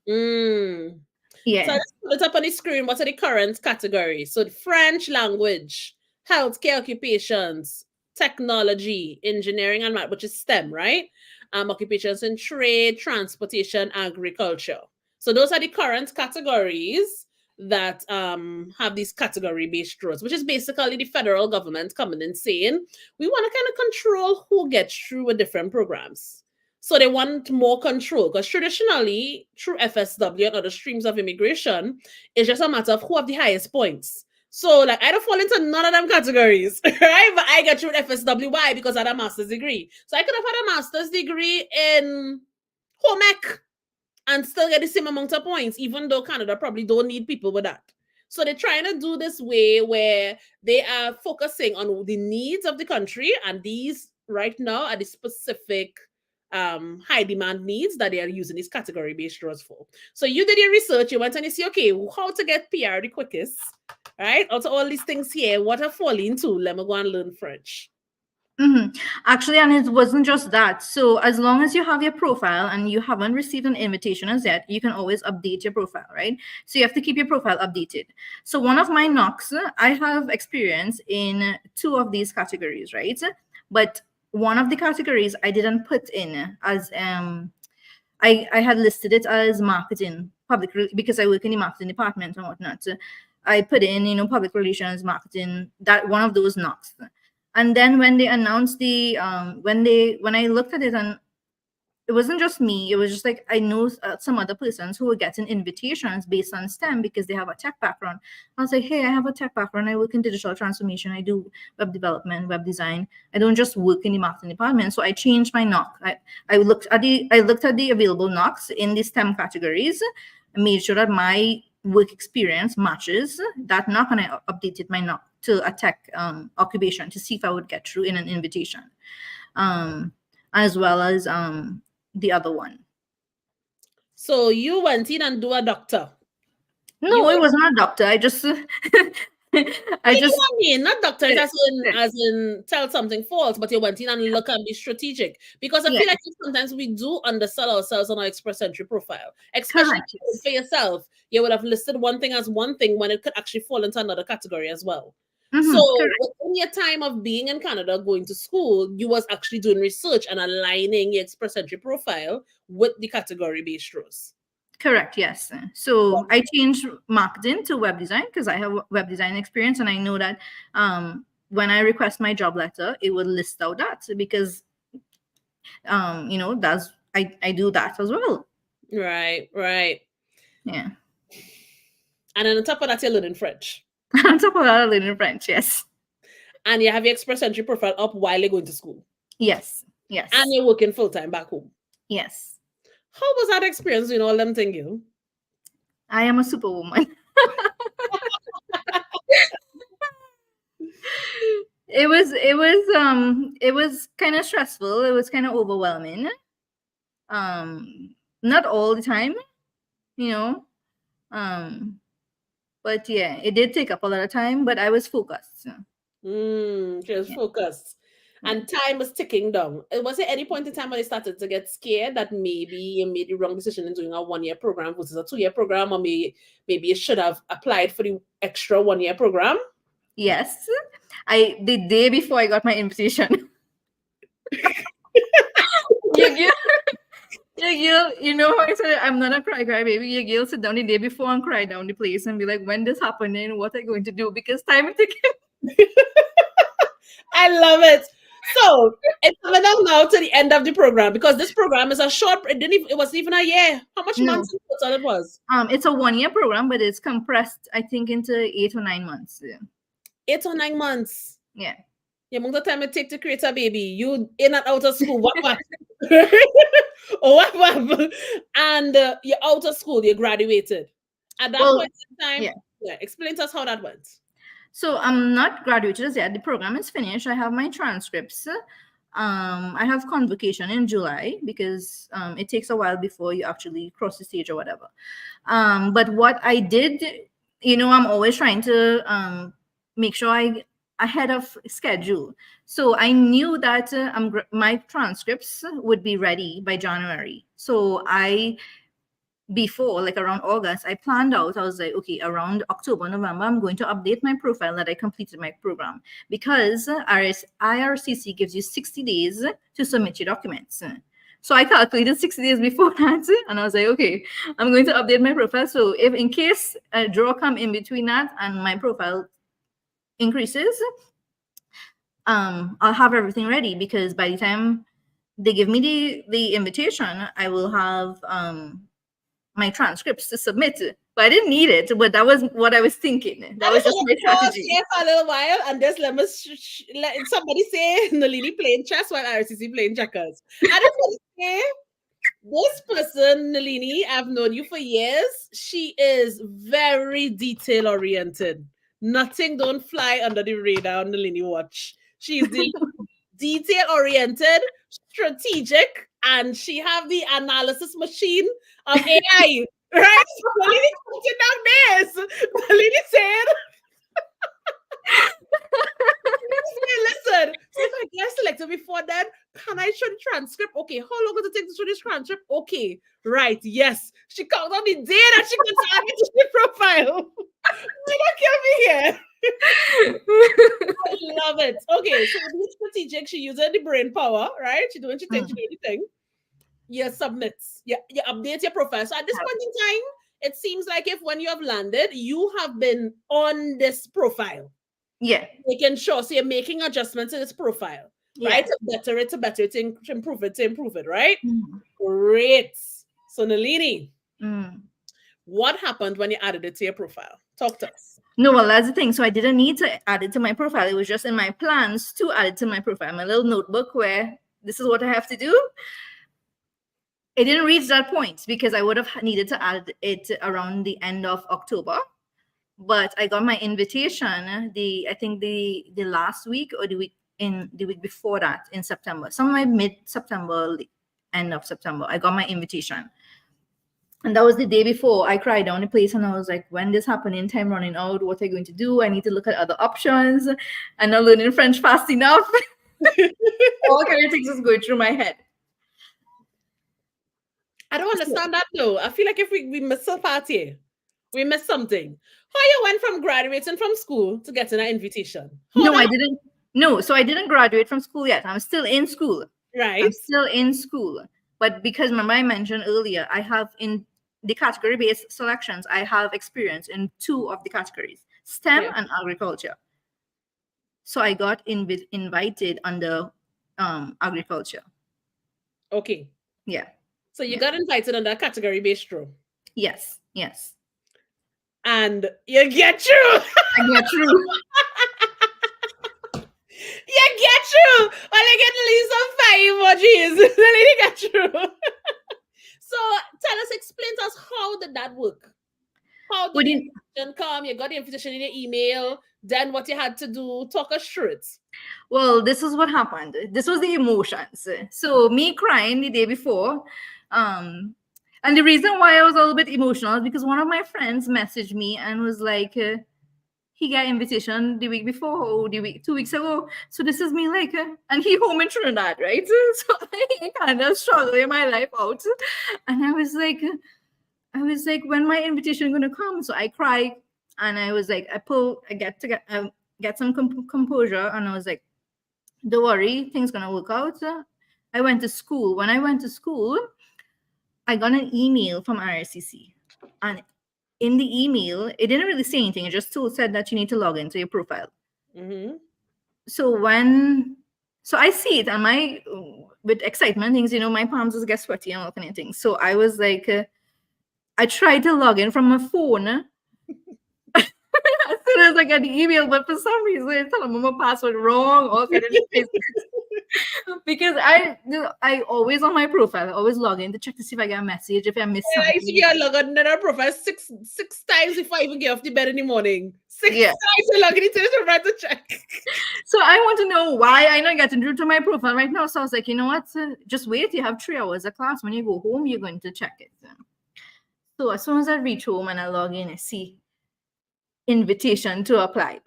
Mm. So Yeah. let's put it up on the screen. What are the current categories? So the French language, healthcare occupations, technology, engineering and math, which is STEM, right? Occupations in trade, transportation, agriculture. So those are the current categories that have these category-based roles, which is basically the federal government coming and saying, we want to kind of control who gets through with different programs. So they want more control because traditionally, through FSW and other streams of immigration, it's just a matter of who have the highest points. So, like, I don't fall into none of them categories, right? But I get through FSW. Why? Because I had a master's degree. So I could have had a master's degree in home ec and still get the same amount of points, even though Canada probably don't need people with that. So they're trying to do this way where they are focusing on the needs of the country, and these right now are the specific high demand needs that they are using these category based roles for. So you did your research, you went and you see, okay, how to get PR the quickest, right? Also, all these things here, what are falling into? Let me go and learn French. Actually, and it wasn't just that. So as long as you have your profile and you haven't received an invitation as yet, you can always update your profile, right? So you have to keep your profile updated. So one of my knocks, I have experience in two of these categories, right? But one of the categories I didn't put in as I had listed it as marketing, because I work in the marketing department and whatnot. So I put in, public relations, marketing, that one of those knocks. And then when they announced when I looked at it, and it wasn't just me, it was just like I know some other persons who were getting invitations based on STEM because they have a tech background. I was like, hey, I have a tech background, I work in digital transformation, I do web development, web design, I don't just work in the marketing department. So I changed my knock. I looked at the available knocks in the STEM categories, made sure that my work experience matches that knock, and I updated my knock to a tech occupation to see if I would get through in an invitation, as well as the other one. So you went in and do a doctor. No, it was not a doctor. I just I just I mean, not doctors as in tell something false, but you went in and look and be strategic. Because I yeah, feel like sometimes we do undersell ourselves on our express entry profile, especially correct. Yes. for yourself. You would have listed one thing as one thing when it could actually fall into another category as well. So Correct. within your time of being in Canada, going to school, you was actually doing research and aligning your express entry profile with the category-based roles. Correct. Yes. So I changed marketing to web design because I have web design experience, and I know that when I request my job letter, it will list out that because that's I do that as well. Right, right. Yeah. And then on top of that, you're learning French. On top of that, I learn French. Yes. And you have your express entry profile up while you're going to school. Yes. Yes. And you're working full time back home. Yes. How was that experience doing all them things, you? I am a superwoman. It was kind of stressful. It was kind of overwhelming. Not all the time, you know. But yeah, it did take up a lot of time, but I was focused. Just Yeah. focused. And time was ticking down. Was there any point in time when you started to get scared that maybe you made the wrong decision in doing a 1-year program versus a 2-year program, or maybe you should have applied for the extra 1-year program? Yes. The day before I got my invitation. I said I'm not a cry baby. Your girl sit down the day before and cry down the place and be like, when this happening, what are you going to do? Because time is ticking. I love it. So it's coming up now to the end of the program because this program is a short. It wasn't even a year. How much No. months in total it was? It's a 1-year program, but it's compressed, I think, into 8 or 9 months. Yeah. 8 or 9 months. Yeah. The amount of time it take to create a baby, you in and out of school, what? What? And you're out of school, you graduated. At that point in time, yeah, explain to us how that went. So I'm not graduated as yet. The program is finished. I have my transcripts. I have convocation in July because it takes a while before you actually cross the stage or whatever. But what I did, I'm always trying to make sure I ahead of schedule. So I knew that my transcripts would be ready by January. So before, like around August, I planned out, I was like, okay, around October, November, I'm going to update my profile that I completed my program, because IRCC gives you 60 days to submit your documents. So I calculated 60 days before that, and I was like, okay, I'm going to update my profile. So if in case a draw come in between that and my profile increases, I'll have everything ready, because by the time they give me the invitation, I will have my transcripts to submit. But I didn't need it, but that was what I was thinking. That was just my strategy. Here for a little while, and just let me let somebody say Nalini playing chess while RCC playing checkers. I just want to say, this person, Nalini, I've known you for years. She is very detail oriented. Nothing don't fly under the radar on Nalini watch. She's detail oriented, strategic, and she have the analysis machine of AI. Right? Nalini putting down this. Nalini said, listen, so if I get selected before then, can I show the transcript? Okay, how long does it take to show this transcript? Okay, right, yes. She counted on the day that she could add it to the profile. Did not kill me here. I love it. Okay, so being strategic, she using the brain power, right? She doing she thinks she do anything. You submit, you update your profile. So at this point in time, it seems like if when you have landed, you have been on this profile. Yeah. Making sure. So you're making adjustments to this profile. Right? To better it, to improve it, right? Great. So Nalini, what happened when you added it to your profile? Talk to us. No, well, that's the thing. So I didn't need to add it to my profile. It was just in my plans to add it to my profile. My little notebook where this is what I have to do. It didn't reach that point because I would have needed to add it around the end of October. But I got my invitation I think the last week or the week before that, in September, somewhere mid-September, end of September, I got my invitation. And that was the day before. I cried down the place and I was like, when this happening, time running out, what are you going to do? I need to look at other options. I'm not learning French fast enough. All kind of things was going through my head. I don't understand that though. I feel like if we miss a party, we missed something. How you went from graduating from school to getting an invitation? No, I didn't. No, so I didn't graduate from school yet. I'm still in school. Right. I'm still in school. But because remember I mentioned earlier, I have in the category-based selections, I have experience in 2 of the categories, STEM and agriculture. So I got invited under agriculture. Okay. Yeah. So you got invited under category-based row. Yes. And you get through. I get through. You get through. Well, I get to leave some 5 emojis. The lady got through. So tell us, explain to us, how did that work? How did the invitation come? You got the invitation in your email. Then what you had to do? Talk us through it. Well, this is what happened. This was the emotions. So me crying the day before. And the reason why I was a little bit emotional is because one of my friends messaged me and was like, he got invitation the week before or 2 weeks ago. So this is me like, and he home in Trinidad, right? So I kind of struggling my life out. And I was like, when my invitation going to come? So I cried and I was like, I get some composure. And I was like, don't worry, things going to work out. I went to school. When I went to school, I got an email from RSCC, and in the email, it didn't really say anything. It just said that you need to log into your profile. So I see it, and with excitement, things, my palms just get sweaty and all kind of things. So I was like, I tried to log in from my phone. As soon as I got the email, but for some reason, it's telling me my password wrong, all kind of things. Because I always on my profile, I always log in to check to see if I get a message, if I miss something. I see you log on to our profile six times before I even get off the bed in the morning. 6 times I log into the profile to check. So I want to know why I'm not getting through to my profile right now. So I was like, you know what? Just wait. You have 3 hours of class. When you go home, you're going to check it. So as soon as I reach home and I log in, I see invitation to apply.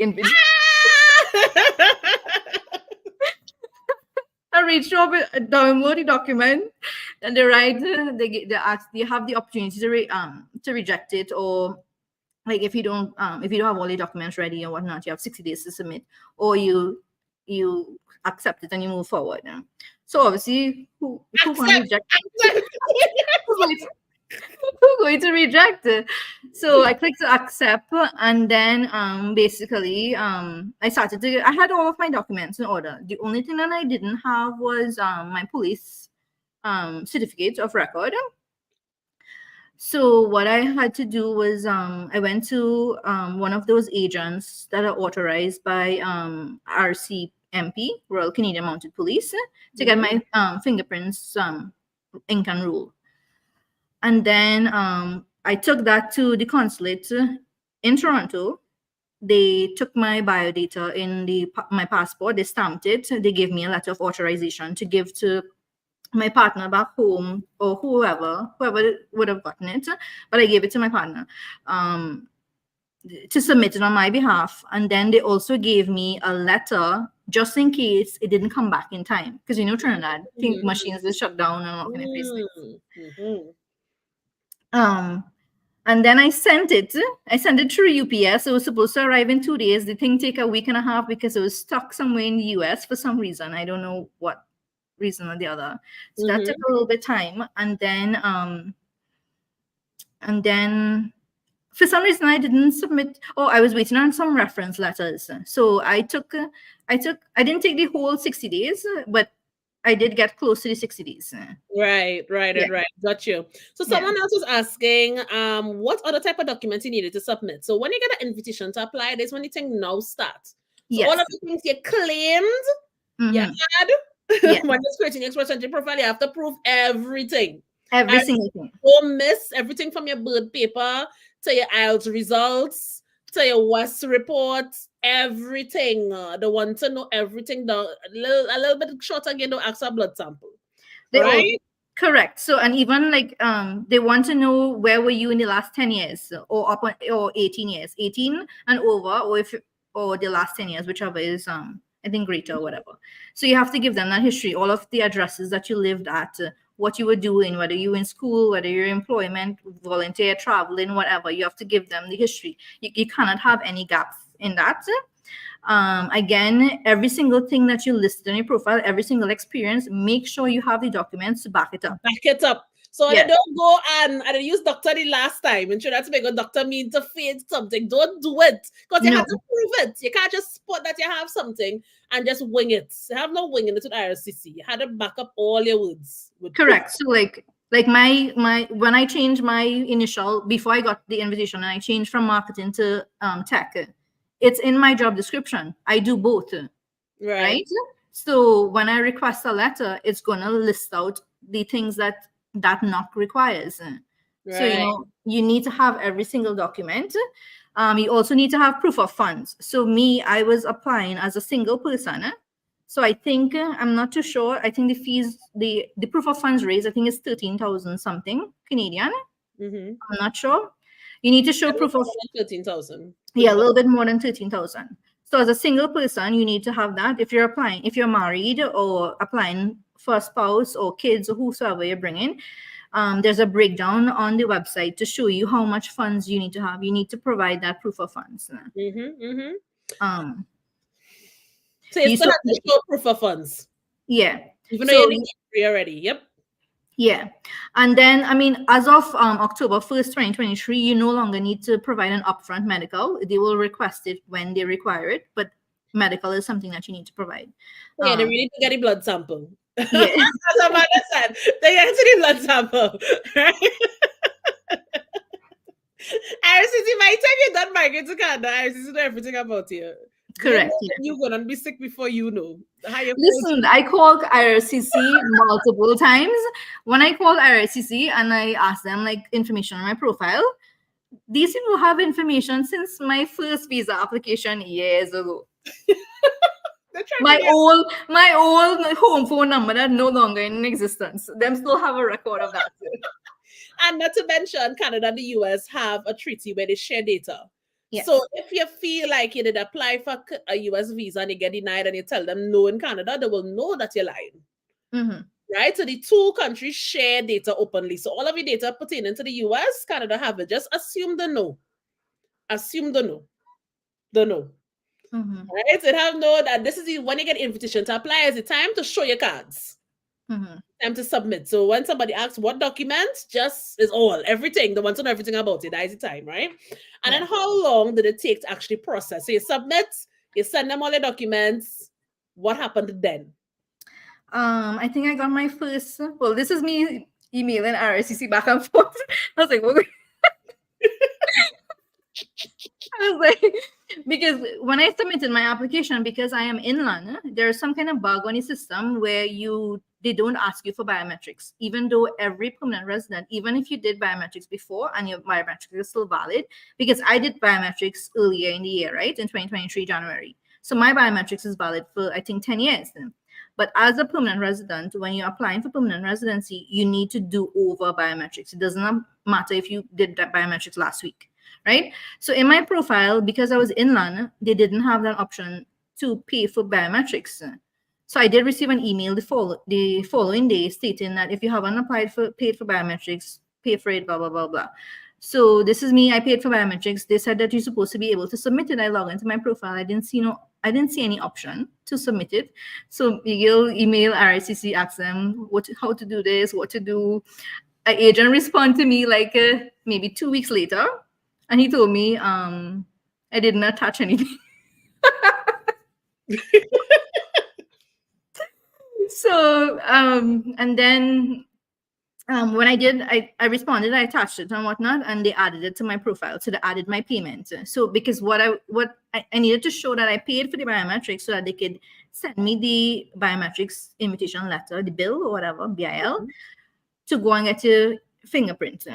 reach up, download the document, and they write, they ask, you have the opportunity to reject it, or like if you don't have all the documents ready and whatnot, you have 60 days to submit, or you accept it and you move forward. So obviously, who going to reject? Who's going to reject it? So I clicked to accept, and then basically I had all of my documents in order. The only thing that I didn't have was my police certificate of record. So what I had to do was I went to one of those agents that are authorized by RCMP, Royal Canadian Mounted Police, to get my fingerprints ink and rule. And then I took that to the consulate in Toronto. They took my biodata in my passport, they stamped it, they gave me a letter of authorization to give to my partner back home, or whoever would have gotten it, but I gave it to my partner to submit it on my behalf. And then they also gave me a letter just in case it didn't come back in time, because Trinidad, I think machines will shut down and all kind of places. And then I sent it through UPS. It was supposed to arrive in 2 days. The thing take a week and a half because it was stuck somewhere in the US for some reason. I don't know what reason or the other. So that took a little bit of time. And then for some reason I didn't submit. Oh, I was waiting on some reference letters. So I didn't take the whole 60 days, but I did get close to the 60 days. Right. Got you. So someone else was asking, what other type of documents you needed to submit? So when you get an invitation to apply, there's when you think now start. So all of the things you claimed, you had, when you're creating your express entry profile, you have to prove everything. Every single thing. Don't miss everything from your birth paper to your IELTS results to your WAS reports, everything. They want to know everything. A little bit short again, they'll ask a blood sample. Right? Correct. So, and even like they want to know where were you in the last 10 years or 18 years, 18 and over, or the last 10 years, whichever is I think greater or whatever. So you have to give them that history, all of the addresses that you lived at, what you were doing, whether you were in school, whether you're employment, volunteer, traveling, whatever. You have to give them the history. You cannot have any gaps in that. Again, every single thing that you listed in your profile, every single experience, make sure you have the documents to back it up. So they don't go and I use doctor the last time and sure that's make a doctor mean to fade something. Don't do it because you have to prove it. You can't just spot that you have something and just wing it. You have no winging it with IRCC. You had to back up all your words. Correct. So like my when I changed my initial before I got the invitation and I changed from marketing to tech, it's in my job description. I do both. Right? So when I request a letter, it's gonna list out the things that NOC requires. So you need to have every single document. You also need to have proof of funds. So I was applying as a single person. So I think I'm not too sure. I think the fees, the proof of funds raised, I think is 13,000 something Canadian. I'm not sure. You need to show proof of 13,000. Yeah, a little bit more than 13,000. So as a single person, you need to have that. If you're married or applying for a spouse or kids or whosoever you're bringing, there's a breakdown on the website to show you how much funds you need to have. You need to provide that proof of funds. So you still have to show proof of funds. Yeah. Even though you're free already. Yep. Yeah. And then, I mean, as of October 1st, 2023, you no longer need to provide an upfront medical. They will request it when they require it, but medical is something that you need to provide. Yeah, they really need to get a blood sample. Yeah. As Amanda said, they get to the blood sample. Right? RCC, by the time you're done migrating to Canada, RCC know everything about you. Correct. You're going to be sick before you know. Listen, I called IRCC multiple times. When I called IRCC and I asked them like information on my profile, these people have information since my first visa application years ago. my old home phone number that no longer in existence. Them still have a record of that. And not to mention, Canada and the US have a treaty where they share data. Yes. So if you feel like you did apply for a US visa and you get denied and you tell them no in Canada, they will know that you're lying. right? So the two countries share data openly. So all of your data pertaining to the US, Canada have it. Just assume the no. Assume the no. The no. Right? So have know that this is the when you get invitation to apply, is the time to show your cards. Time to submit. So when somebody asks what documents, just is all everything. They want to know everything about it. That is the time, right? And then how long did it take to actually process? So you submit, you send them all the documents. What happened then? I think I got my first. Well, this is me emailing RSCC back and forth. I was like, what? I was like, because when I submitted my application, because I am inland, there's some kind of bug on the system where they don't ask you for biometrics, even though every permanent resident, even if you did biometrics before and your biometrics is still valid, because I did biometrics earlier in the year, right, in 2023 January. So my biometrics is valid for I think 10 years. But as a permanent resident, when you're applying for permanent residency, you need to do over biometrics. It does not matter if you did that biometrics last week, right? So in my profile, because I was inland, they didn't have that option to pay for biometrics. So I did receive an email the following day stating that if you haven't paid for biometrics, pay for it, blah, blah, blah, blah. So this is me. I paid for biometrics. They said that you're supposed to be able to submit it. I log into my profile. I didn't see any option to submit it. So you'll email RICC, ask them how to do this, what to do. An agent respond to me like maybe 2 weeks later, and he told me I didn't attach anything. So and then when I did, I responded, I attached it and whatnot, and they added it to my profile. So they added my payment. So because what I needed to show that I paid for the biometrics so that they could send me the biometrics invitation letter, the bill or whatever, BIL, to go and get a fingerprint.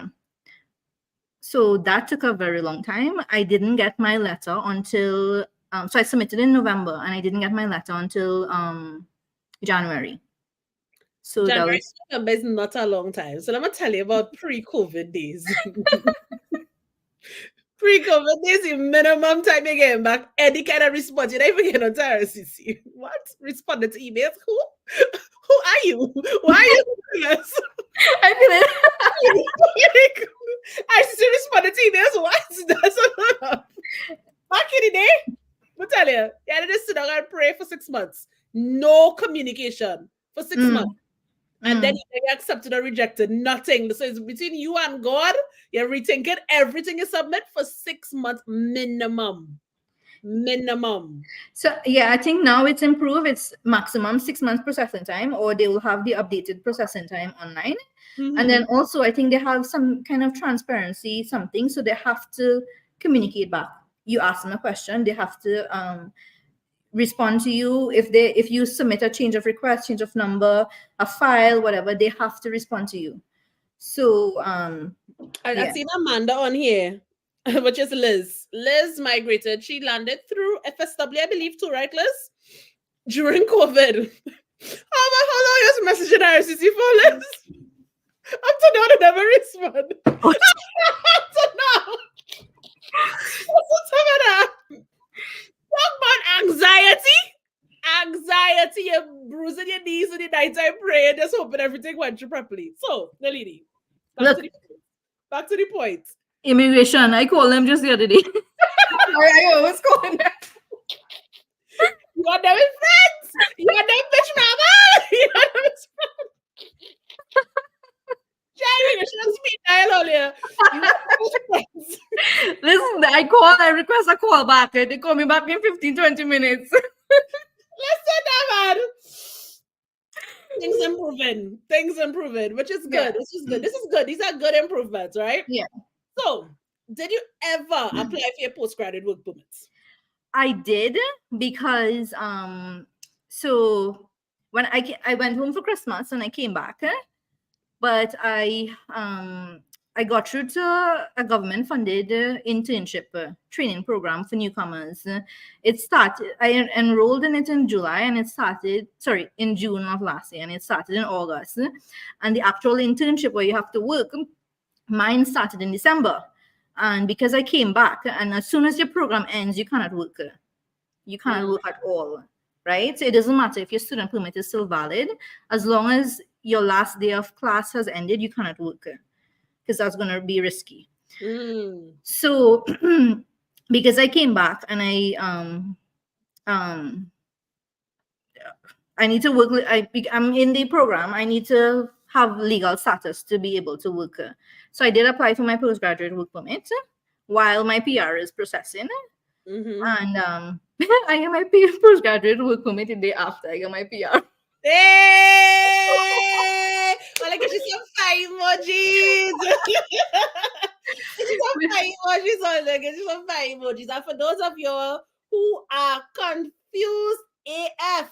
So that took a very long time. I didn't get my letter until, so I submitted in November and I didn't get my letter until January. So January that was November is not a long time. So let me tell you about pre-COVID days. Pre-COVID days, the minimum time you get back any kind of response. You don't even get on RCC. What? Responded to emails? Who? Who are you? Why are you doing this? I feel it. I still responded to emails. What? That's back in the day, I tell you, you had to sit down and pray for 6 months. No communication for 6 months. And then you get accepted or rejected. Nothing. So it's between you and God. You're rethinking everything you submit for 6 months minimum. Minimum. So yeah, I think now it's improved. It's maximum 6 months processing time, or they will have the updated processing time online. And then also I think they have some kind of transparency, something. So they have to communicate back. You ask them a question, they have to respond to you. If you submit a change of request, change of number, a file, whatever, they have to respond to you. So I've seen Amanda on here, which is Liz. Liz migrated. She landed through FSW, I believe, too, right, Liz? During COVID. How long is messaging RCC for, Liz? Up to now, they never respond. Up to now. What's that? Talk about anxiety, you're bruising your knees in the nighttime praying, just hoping everything went through properly. So, Nalini, back to the point. Immigration, I called them just the other day. I always call them. You are them friends. You are them bitch mama. You are them friends. Jerry, you should speed dial earlier. Listen, I request a call back. They call me back in 15-20 minutes. Listen, man. Things improving, which is good. This is good. This is good. These are good improvements, right? Yeah. So, did you ever apply for your postgraduate work permits? I did, because so when I went home for Christmas and I came back, but I got through to a government funded internship training program for newcomers. It started, I enrolled in it in July, and it started, in June of last year, and it started in August. And the actual internship where you have to work, mine started in December. And because I came back, and as soon as your program ends, you cannot work. You cannot work at all. right? So it doesn't matter if your student permit is still valid, as long as your last day of class has ended, you cannot work because that's going to be risky. Mm. So because I came back and um I need to work. I'm in the program. I need to have legal status to be able to work. So I did apply for my postgraduate work permit while my PR is processing. Mm-hmm. And I got my postgraduate work permit the day after I got my PR. Hey! Well, I get you some fire emojis. Get you some fire emojis on there. Get you some fire emojis. And for those of you who are confused AF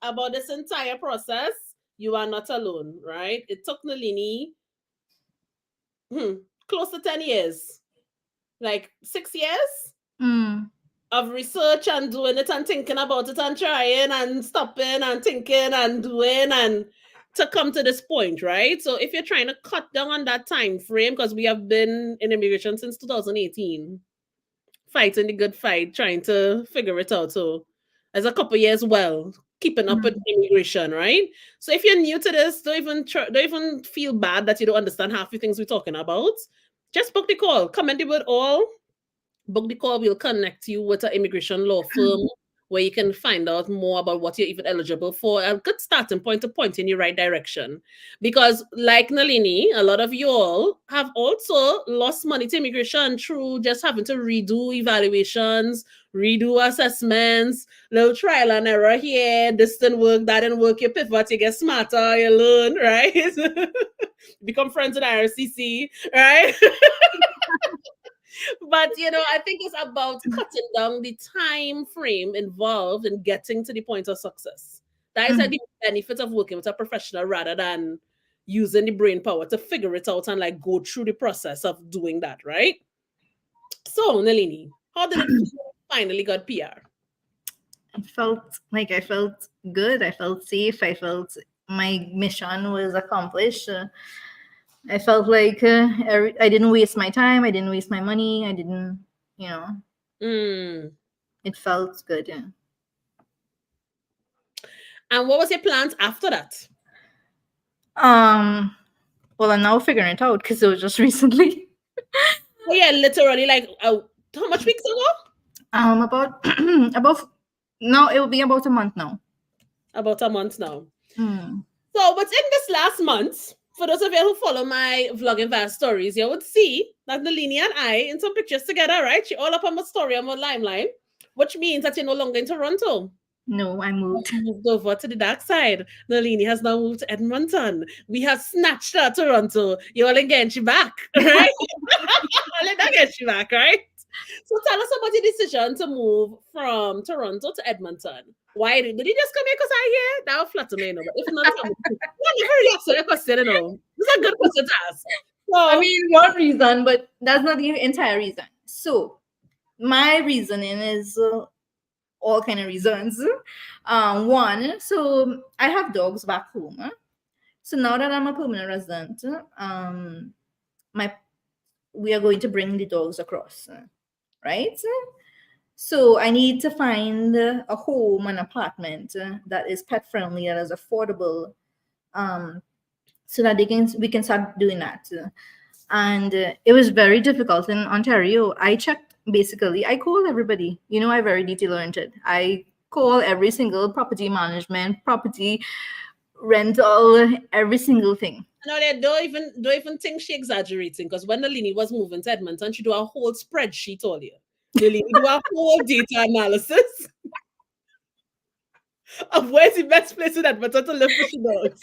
about this entire process, you are not alone, right? It took Nalini close to 10 years, like 6 years Mm. of research and doing it and thinking about it and trying and stopping and thinking and doing and to come to this point, right? So if you're trying to cut down on that time frame, because we have been in immigration since 2018, fighting the good fight, trying to figure it out. So as a couple years well, keeping up with immigration, right? So if you're new to this, don't even feel bad that you don't understand half the things we're talking about. Just book the call, comment the word all, book the call. We'll connect you with an immigration law firm where you can find out more about what you're even eligible for. A good starting point to point in the right direction. Because, like Nalini, a lot of you all have also lost money to immigration through just having to redo evaluations, redo assessments, little trial and error here. This didn't work, that didn't work. You pivot, you get smarter, you learn, right? Become friends with IRCC, right? But I think it's about cutting down the time frame involved in getting to the point of success. That is the benefit of working with a professional rather than using the brain power to figure it out and like go through the process of doing that, right? So, Nalini, how did it feel when you finally got PR? I felt good. I felt safe. I felt my mission was accomplished. I felt like I didn't waste my time. I didn't waste my money. I didn't, you know, Mm. it felt good. Yeah. And what was your plans after that? Well, I'm now figuring it out because it was just recently. Oh, yeah, literally, like, how much weeks ago? About about now it will be about a month now. About a month now. Mm. So within this last month, for those of you who follow my vlogging via stories, you would see that Nalini and I in some pictures together, right? She all up on my story on my timeline, which means that you're no longer in Toronto. No, I You moved. moved over to the dark side. Nalini has now moved to Edmonton. We have snatched her Toronto. You all get you back, right? Let that get you back, right? So tell us about your decision to move from Toronto to Edmonton. Why did you just come here because I hear? That would flatter me, no. But if not, tell me. Yeah, never really answer your question, you know. This is a good question to ask. I So, mean, one reason, but that's not the entire reason. So, my reasoning is all kind of reasons. One, so I have dogs back home. So now that I'm a permanent resident, my we are going to bring the dogs across, right? So I need to find a home, an apartment that is pet friendly, that is affordable, so that we can start doing that. And it was very difficult in Ontario. I checked basically. I call everybody. I very detail oriented. I call every single property management, property rental, every single thing. no, they don't even think she exaggerating because when Nalini was moving to Edmonton, she do a whole spreadsheet all year. Nalini do a whole data analysis of where's the best place in Edmonton to live for she dogs.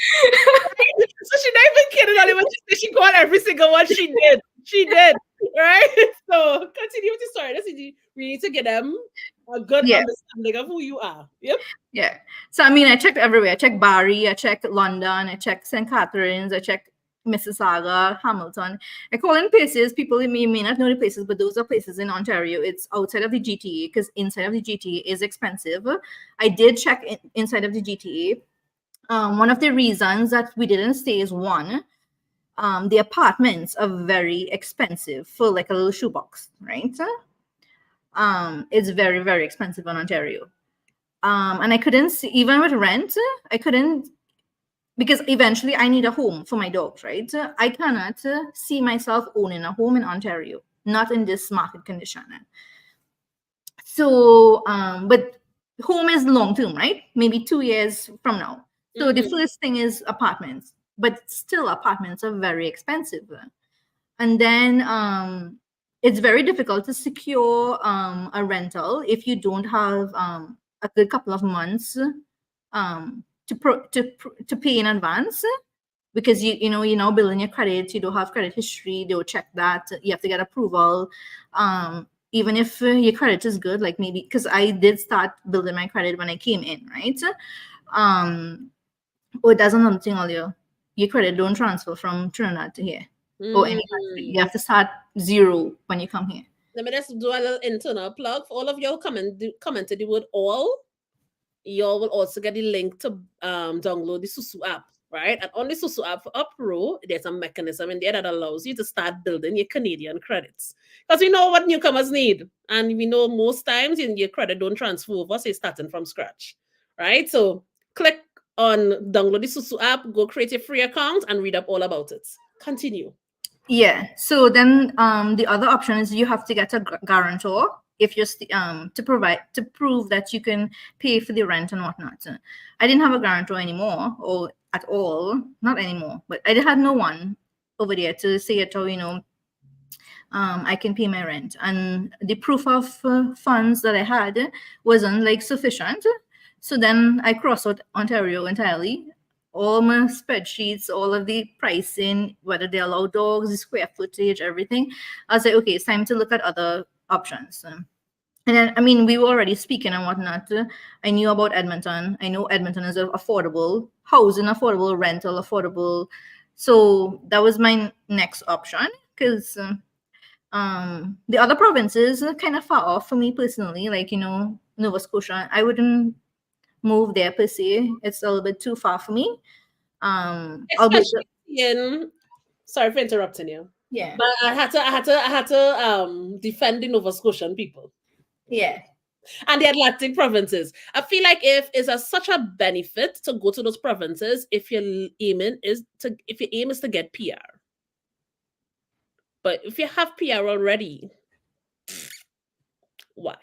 So she not even kidding on it when she said she called every single one she did. She did. Right? So continue with the story. We need to get them a good Yeah. understanding of who you are. Yep. Yeah. So I mean, I checked everywhere. I checked Barrie, I checked London, I checked St. Catharines, I checked Mississauga, Hamilton. I call in places people may not know the places, but those are places in Ontario. It's outside of the GTA because inside of the GTA is expensive. I did check inside of the GTA. One of the reasons that we didn't stay is one, the apartments are very expensive for like a little shoebox, right? It's very, very expensive in Ontario. And I couldn't see, even with rent, I couldn't, because eventually I need a home for my dogs, right? I cannot see myself owning a home in Ontario, not in this market condition. So, but home is long term, right? Maybe 2 years from now. So the first thing is apartments, but still apartments are very expensive. And then it's very difficult to secure a rental if you don't have a good couple of months to pay in advance, because you're now building your credit, you don't have credit history, they'll check that, you have to get approval. Even if your credit is good, like maybe because I did start building my credit when I came in, right? Oh, that's another thing earlier. Your credit don't transfer from Trinidad to here or any country. You have to start zero when you come here. Let me just do a little internal plug for all of y'all commented the word all. Y'all will also get the link to download the Susu app, right? And on the Susu app for Uprow, there's a mechanism in there that allows you to start building your Canadian credits. Because we know what newcomers need. And we know most times your credit don't transfer over, so you're starting from scratch, right? So click on download the Susu app, go create a free account, and read up all about it. Continue. Yeah. So then the other option is you have to get a guarantor if you're to prove that you can pay for the rent and whatnot. I didn't have a guarantor anymore, or at all, not anymore, but I had no one over there to say at all, I can pay my rent, and the proof of funds that I had wasn't like sufficient. So then I crossed out Ontario entirely. All my spreadsheets, all of the pricing, whether they allow dogs, the square footage, everything. I was like, okay, it's time to look at other options. And then, I mean, we were already speaking and whatnot. I knew about Edmonton. I know Edmonton is affordable housing, affordable rental, affordable. So that was my next option, because the other provinces are kind of far off for me personally. Like, Nova Scotia, I wouldn't move there per se. It's a little bit too far for me. Especially in, sorry for interrupting you. Yeah. But I had to defend the Nova Scotian people. Yeah. And the Atlantic provinces. I feel like if it's such a benefit to go to those provinces if your aim is to get PR. But if you have PR already, why?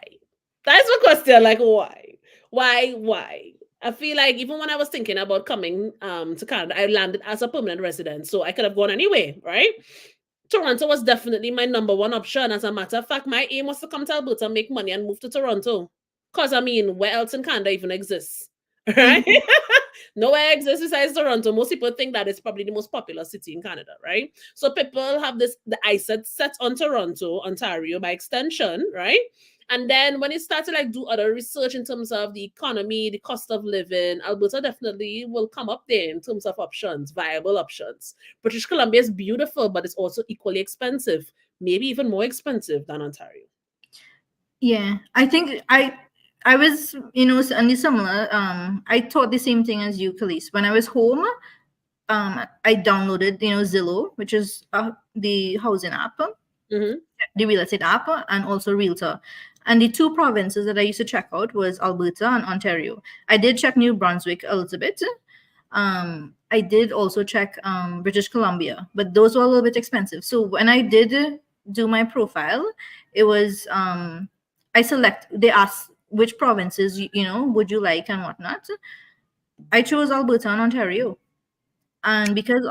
That's the question. Like, why? Why? I feel like even when I was thinking about coming to Canada, I landed as a permanent resident, so I could have gone anyway, right? Toronto was definitely my number one option. As a matter of fact, my aim was to come to Alberta, make money, and move to Toronto. Because, I mean, where else in Canada even exists? Right? Nowhere exists besides Toronto. Most people think that it's probably the most popular city in Canada, right? So people have the eyesight set on Toronto, Ontario by extension, right? And then when you start to do other research in terms of the economy, the cost of living, Alberta definitely will come up there in terms of options, viable options. British Columbia is beautiful, but it's also equally expensive, maybe even more expensive than Ontario. Yeah, I think I was, only similar. I thought the same thing as you, Khalees. When I was home, I downloaded, Zillow, which is the housing app, the real estate app, and also Realtor. And the two provinces that I used to check out was Alberta and Ontario. I did check New Brunswick a little bit. I did also check British Columbia, but those were a little bit expensive. So when I did do my profile, it was they asked which provinces would you like and whatnot. I chose Alberta and Ontario, and because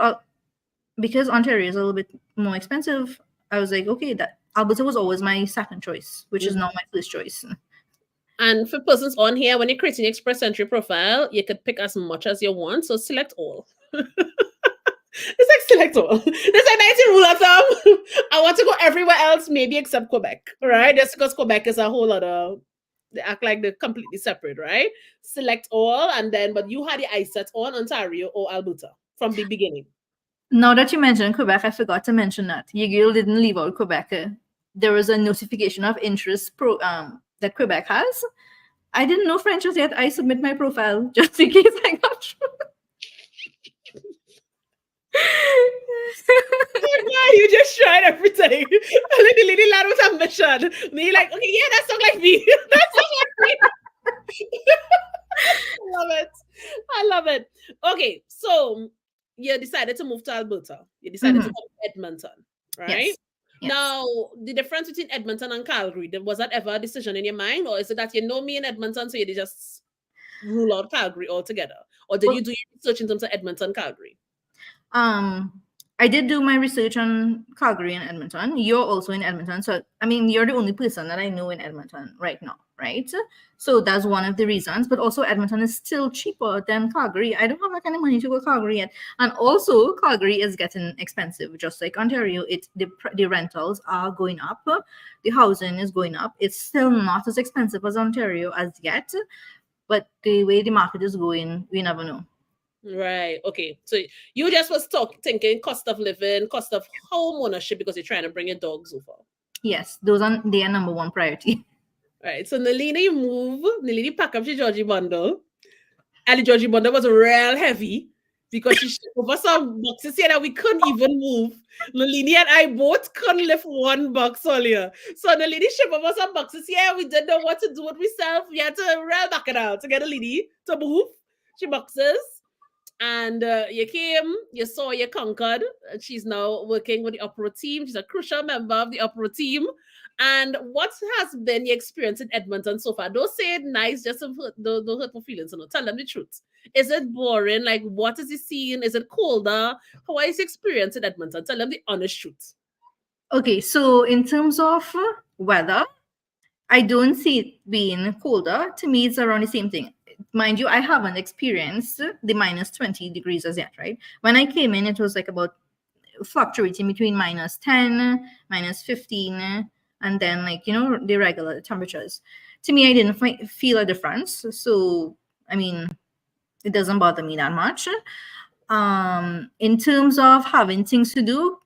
Ontario is a little bit more expensive, I was like, okay, that Alberta was always my second choice, which is now my first choice. And for persons on here, when you're creating your Express Entry profile, you could pick as much as you want. So select all. It's like select all. There's a 90 rule of thumb. I want to go everywhere else, maybe except Quebec, right? Just because Quebec is a whole other, they act like they're completely separate, right? Select all, and then, but you had the eyesight on Ontario or Alberta from the beginning. Now that you mentioned Quebec, I forgot to mention that your girl didn't leave out Quebec. There was a notification of interest that Quebec has. I didn't know French was yet. I submit my profile just in case I got through. You just tried everything. And then the lady lad was a mission. Me like, okay, yeah, that sounds like me. That sounds like me. I love it. I love it. Okay, so you decided to move to Alberta. You decided to Mhm. come to Edmonton, right? Yes. Yes. Now, the difference between Edmonton and Calgary, was that ever a decision in your mind? Or is it that you know me in Edmonton, so you just rule out Calgary altogether? Or did you Well, do your research in terms of Edmonton, Calgary? um, I did do my research on Calgary and Edmonton. You're also in Edmonton, so I mean, you're the only person that I know in Edmonton right now, right? So that's one of the reasons. But also, Edmonton is still cheaper than Calgary. I don't have that kind of money to go to Calgary yet, and also Calgary is getting expensive, just like Ontario. The rentals are going up, the housing is going up. It's still not as expensive as Ontario as yet, but the way the market is going, we never know. Right. Okay. So you just was thinking cost of living, cost of home ownership because you're trying to bring your dogs over. Yes, those are their number one priority. Right. So Nalini move, Nalini pack up the Georgie bundle. And the Georgie bundle was real heavy because she shipped over some boxes here that we couldn't even move. Nalini and I both couldn't lift one box earlier. So Nalini shipped over some boxes here. We didn't know what to do with ourselves. We had to rail back it out to get Nalini to move. She boxes. And you came, you saw, you conquered. She's now working with the opera team. She's a crucial member of the opera team. And what has been your experience in Edmonton so far? Don't say it nice, just don't hurt my feelings. You know, tell them the truth. Is it boring? Like, what is he seeing? Is it colder? How is your experience in Edmonton? Tell them the honest truth. Okay, so in terms of weather, I don't see it being colder. To me, it's around the same thing. Mind you, I haven't experienced the minus 20 degrees as yet, right? When I came in, it was like about fluctuating between minus 10, minus 15, and then, like, the regular temperatures. To me, I didn't feel a difference. So, I mean, it doesn't bother me that much. In terms of having things to do,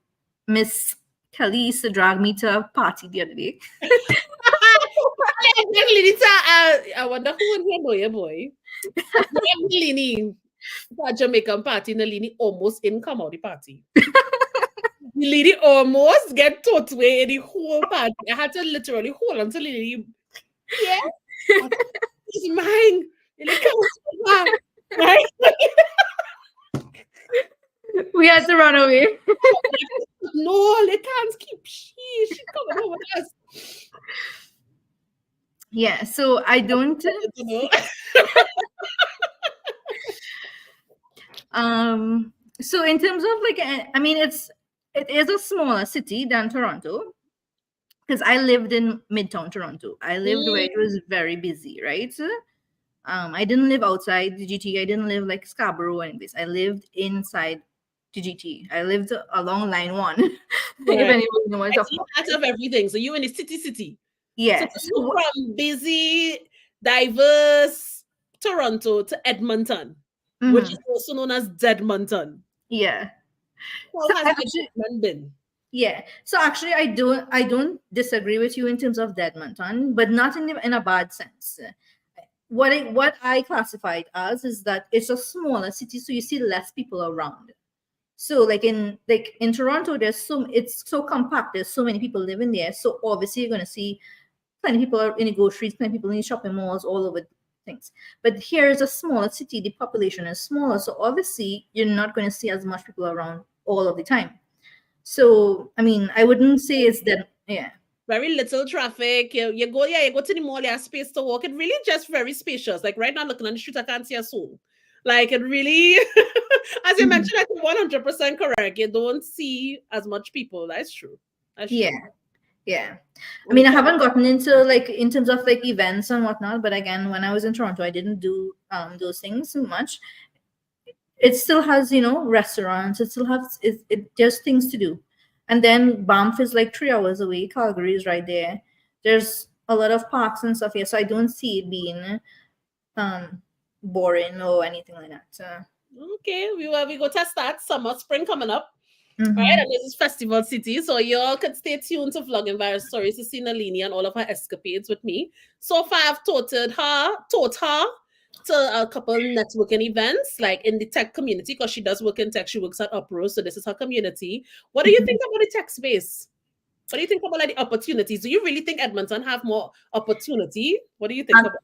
Miss Kelly used to drag me to a party the other day. Exactly, Lisa. I wonder who would hear boy, boy. Nalini, for a Jamaican party, Nalini almost didn't come out the party. The lady almost get taught away in the whole party. I had to literally hold on to the lady. Yeah, it's mine. And it comes back. Right? We had to run away. No, they can't keep she coming over us. Yeah, so I don't. You know? So in terms of, like, I mean, it is a smaller city than Toronto, because I lived in Midtown Toronto. I lived where Mm, it was very busy, right? I didn't live outside the GT. I didn't live like Scarborough or anyways. I lived inside the GT. I lived along line 1. If right. anybody knows what I'm I talking see about. part of everything. So you in the city. So Yeah. to move from busy, diverse Toronto to Edmonton, which is Mhm. also known as Deadmonton. Yeah. How So has actually, Edmonton been? yeah. So actually, I don't disagree with you in terms of Edmonton, but not in a bad sense. What I classified as is that it's a smaller city, so you see less people around. So like in Toronto, it's so compact. There's so many people living there. So obviously you're gonna see plenty of people are in the groceries, plenty of people in the shopping malls, all over things. But here is a smaller city. The population is smaller, so obviously you're not going to see as much people around all of the time. So I mean, I wouldn't say it's that. Yeah. Very little traffic. You go to the mall, you have space to walk. It really just very spacious. Like right now, looking on the street, I can't see a soul. Like it really, as you Mhm. mentioned, like 100% correct. You don't see as much people. That's true. That's Yeah. true. Yeah. I Only mean, I problem. haven't gotten into, like, in terms of like events and whatnot, but again, when I was in Toronto, I didn't do those things so much. It still has, restaurants. It still has there's things to do. And then Banff is like 3 hours away. Calgary is right there. There's a lot of parks and stuff here, so I don't see it being um boring or anything like that. Okay, we go test that summer, spring coming up. All right, Mhm. and this is Festival City, so y'all can stay tuned to Vlogging Virus Stories to see Nalini and all of her escapades with me. So far, I've taught her to a couple networking events, like in the tech community, because she does work in tech. She works at Uprow, so this is her community. What do you think about the tech space? What do you think about like the opportunities? Do you really think Edmonton have more opportunity? What do you think And about?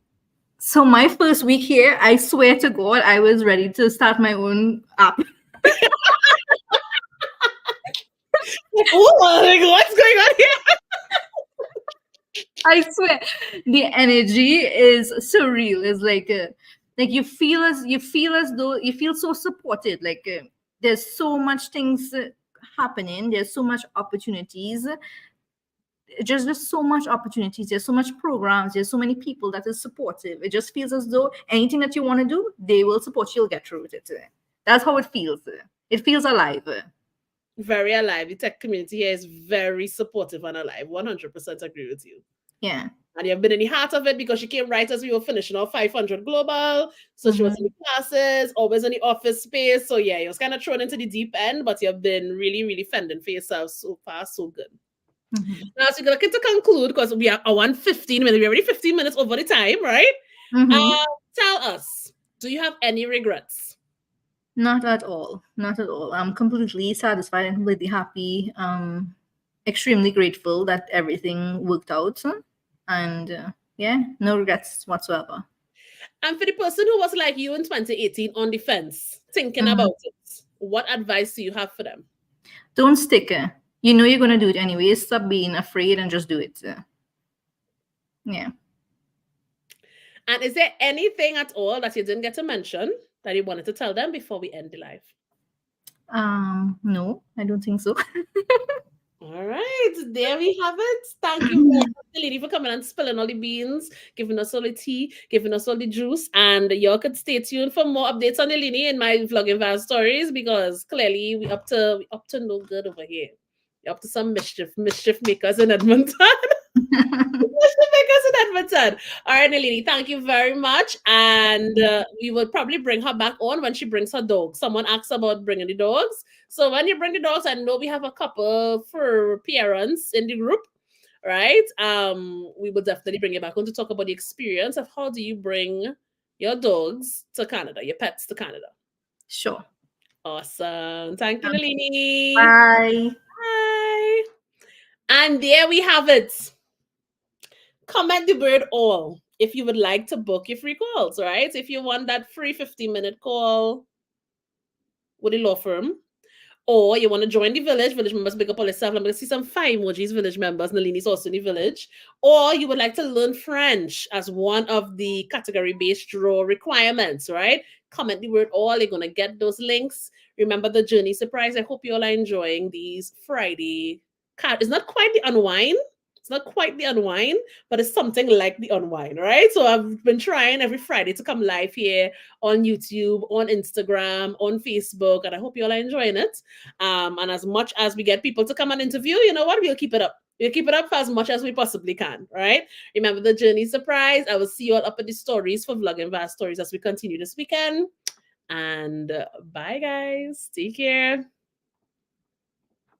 So my first week here, I swear to God, I was ready to start my own app. Like, oh, like, what's going on here? I swear, the energy is surreal. It's like you feel as though you feel so supported. There's so much things happening. There's so much opportunities. Just so much opportunities. There's so much programs. There's so many people that is supportive. It just feels as though anything that you want to do, they will support you. You'll get through with it. That's how it feels. It feels alive. Very alive. The tech community here is very supportive and alive. 100% agree with you. Yeah. And you've been in the heart of it because she came right as we were finishing our 500 global. So she was in the classes, always in the office space. So yeah, you was kind of thrown into the deep end, but you've been really, really fending for yourself so far, so good. Now, so you're looking to conclude because we are 1:15 minutes. We're already 15 minutes over the time, right? Tell us, do you have any regrets? Not at all. Not at all. I'm completely satisfied and completely happy. Extremely grateful that everything worked out. And yeah, no regrets whatsoever. And for the person who was like you in 2018 on the fence, thinking about it, what advice do you have for them? Don't stick. You know you're going to do it anyway. Stop being afraid and just do it. Yeah. And is there anything at all that you didn't get to mention that you wanted to tell them before we end the live? No, I don't think so. All right, there we have it. Thank you very much, lady, for coming and spilling all the beans, giving us all the tea, giving us all the juice. And y'all could stay tuned for more updates on the Nini in my vlogging van stories because clearly we up to no good over here. We're up to some mischief makers in Edmonton. Edmonton. All right, Nalini, thank you very much. And we will probably bring her back on when she brings her dog. Someone asked about bringing the dogs. So when you bring the dogs, I know we have a couple for parents in the group, right? We will definitely bring you back on to talk about the experience of how do you bring your dogs to Canada, your pets to Canada. Sure. Awesome. Thank you, Nalini. Bye. Bye. And there we have it. Comment the word all if you would like to book your free calls, right? If you want that free 15-minute call with a law firm, or you want to join the village members, big up all yourself. I'm going to see some fire emojis, village members. Nalini's also in the village. Or you would like to learn French as one of the category-based draw requirements, right? Comment the word all. You're going to get those links. Remember the journey surprise. I hope you all are enjoying these Friday. It's not quite the unwind. It's not quite the unwind, but it's something like the unwind, right? So I've been trying every Friday to come live here on YouTube, on Instagram, on Facebook, and I hope you all are enjoying it. And as much as we get people to come and interview, you know what? We'll keep it up. We'll keep it up for as much as we possibly can, right? Remember the journey surprise. I will see you all up at the stories for vlogging vast stories as we continue this weekend. And bye, guys. Take care.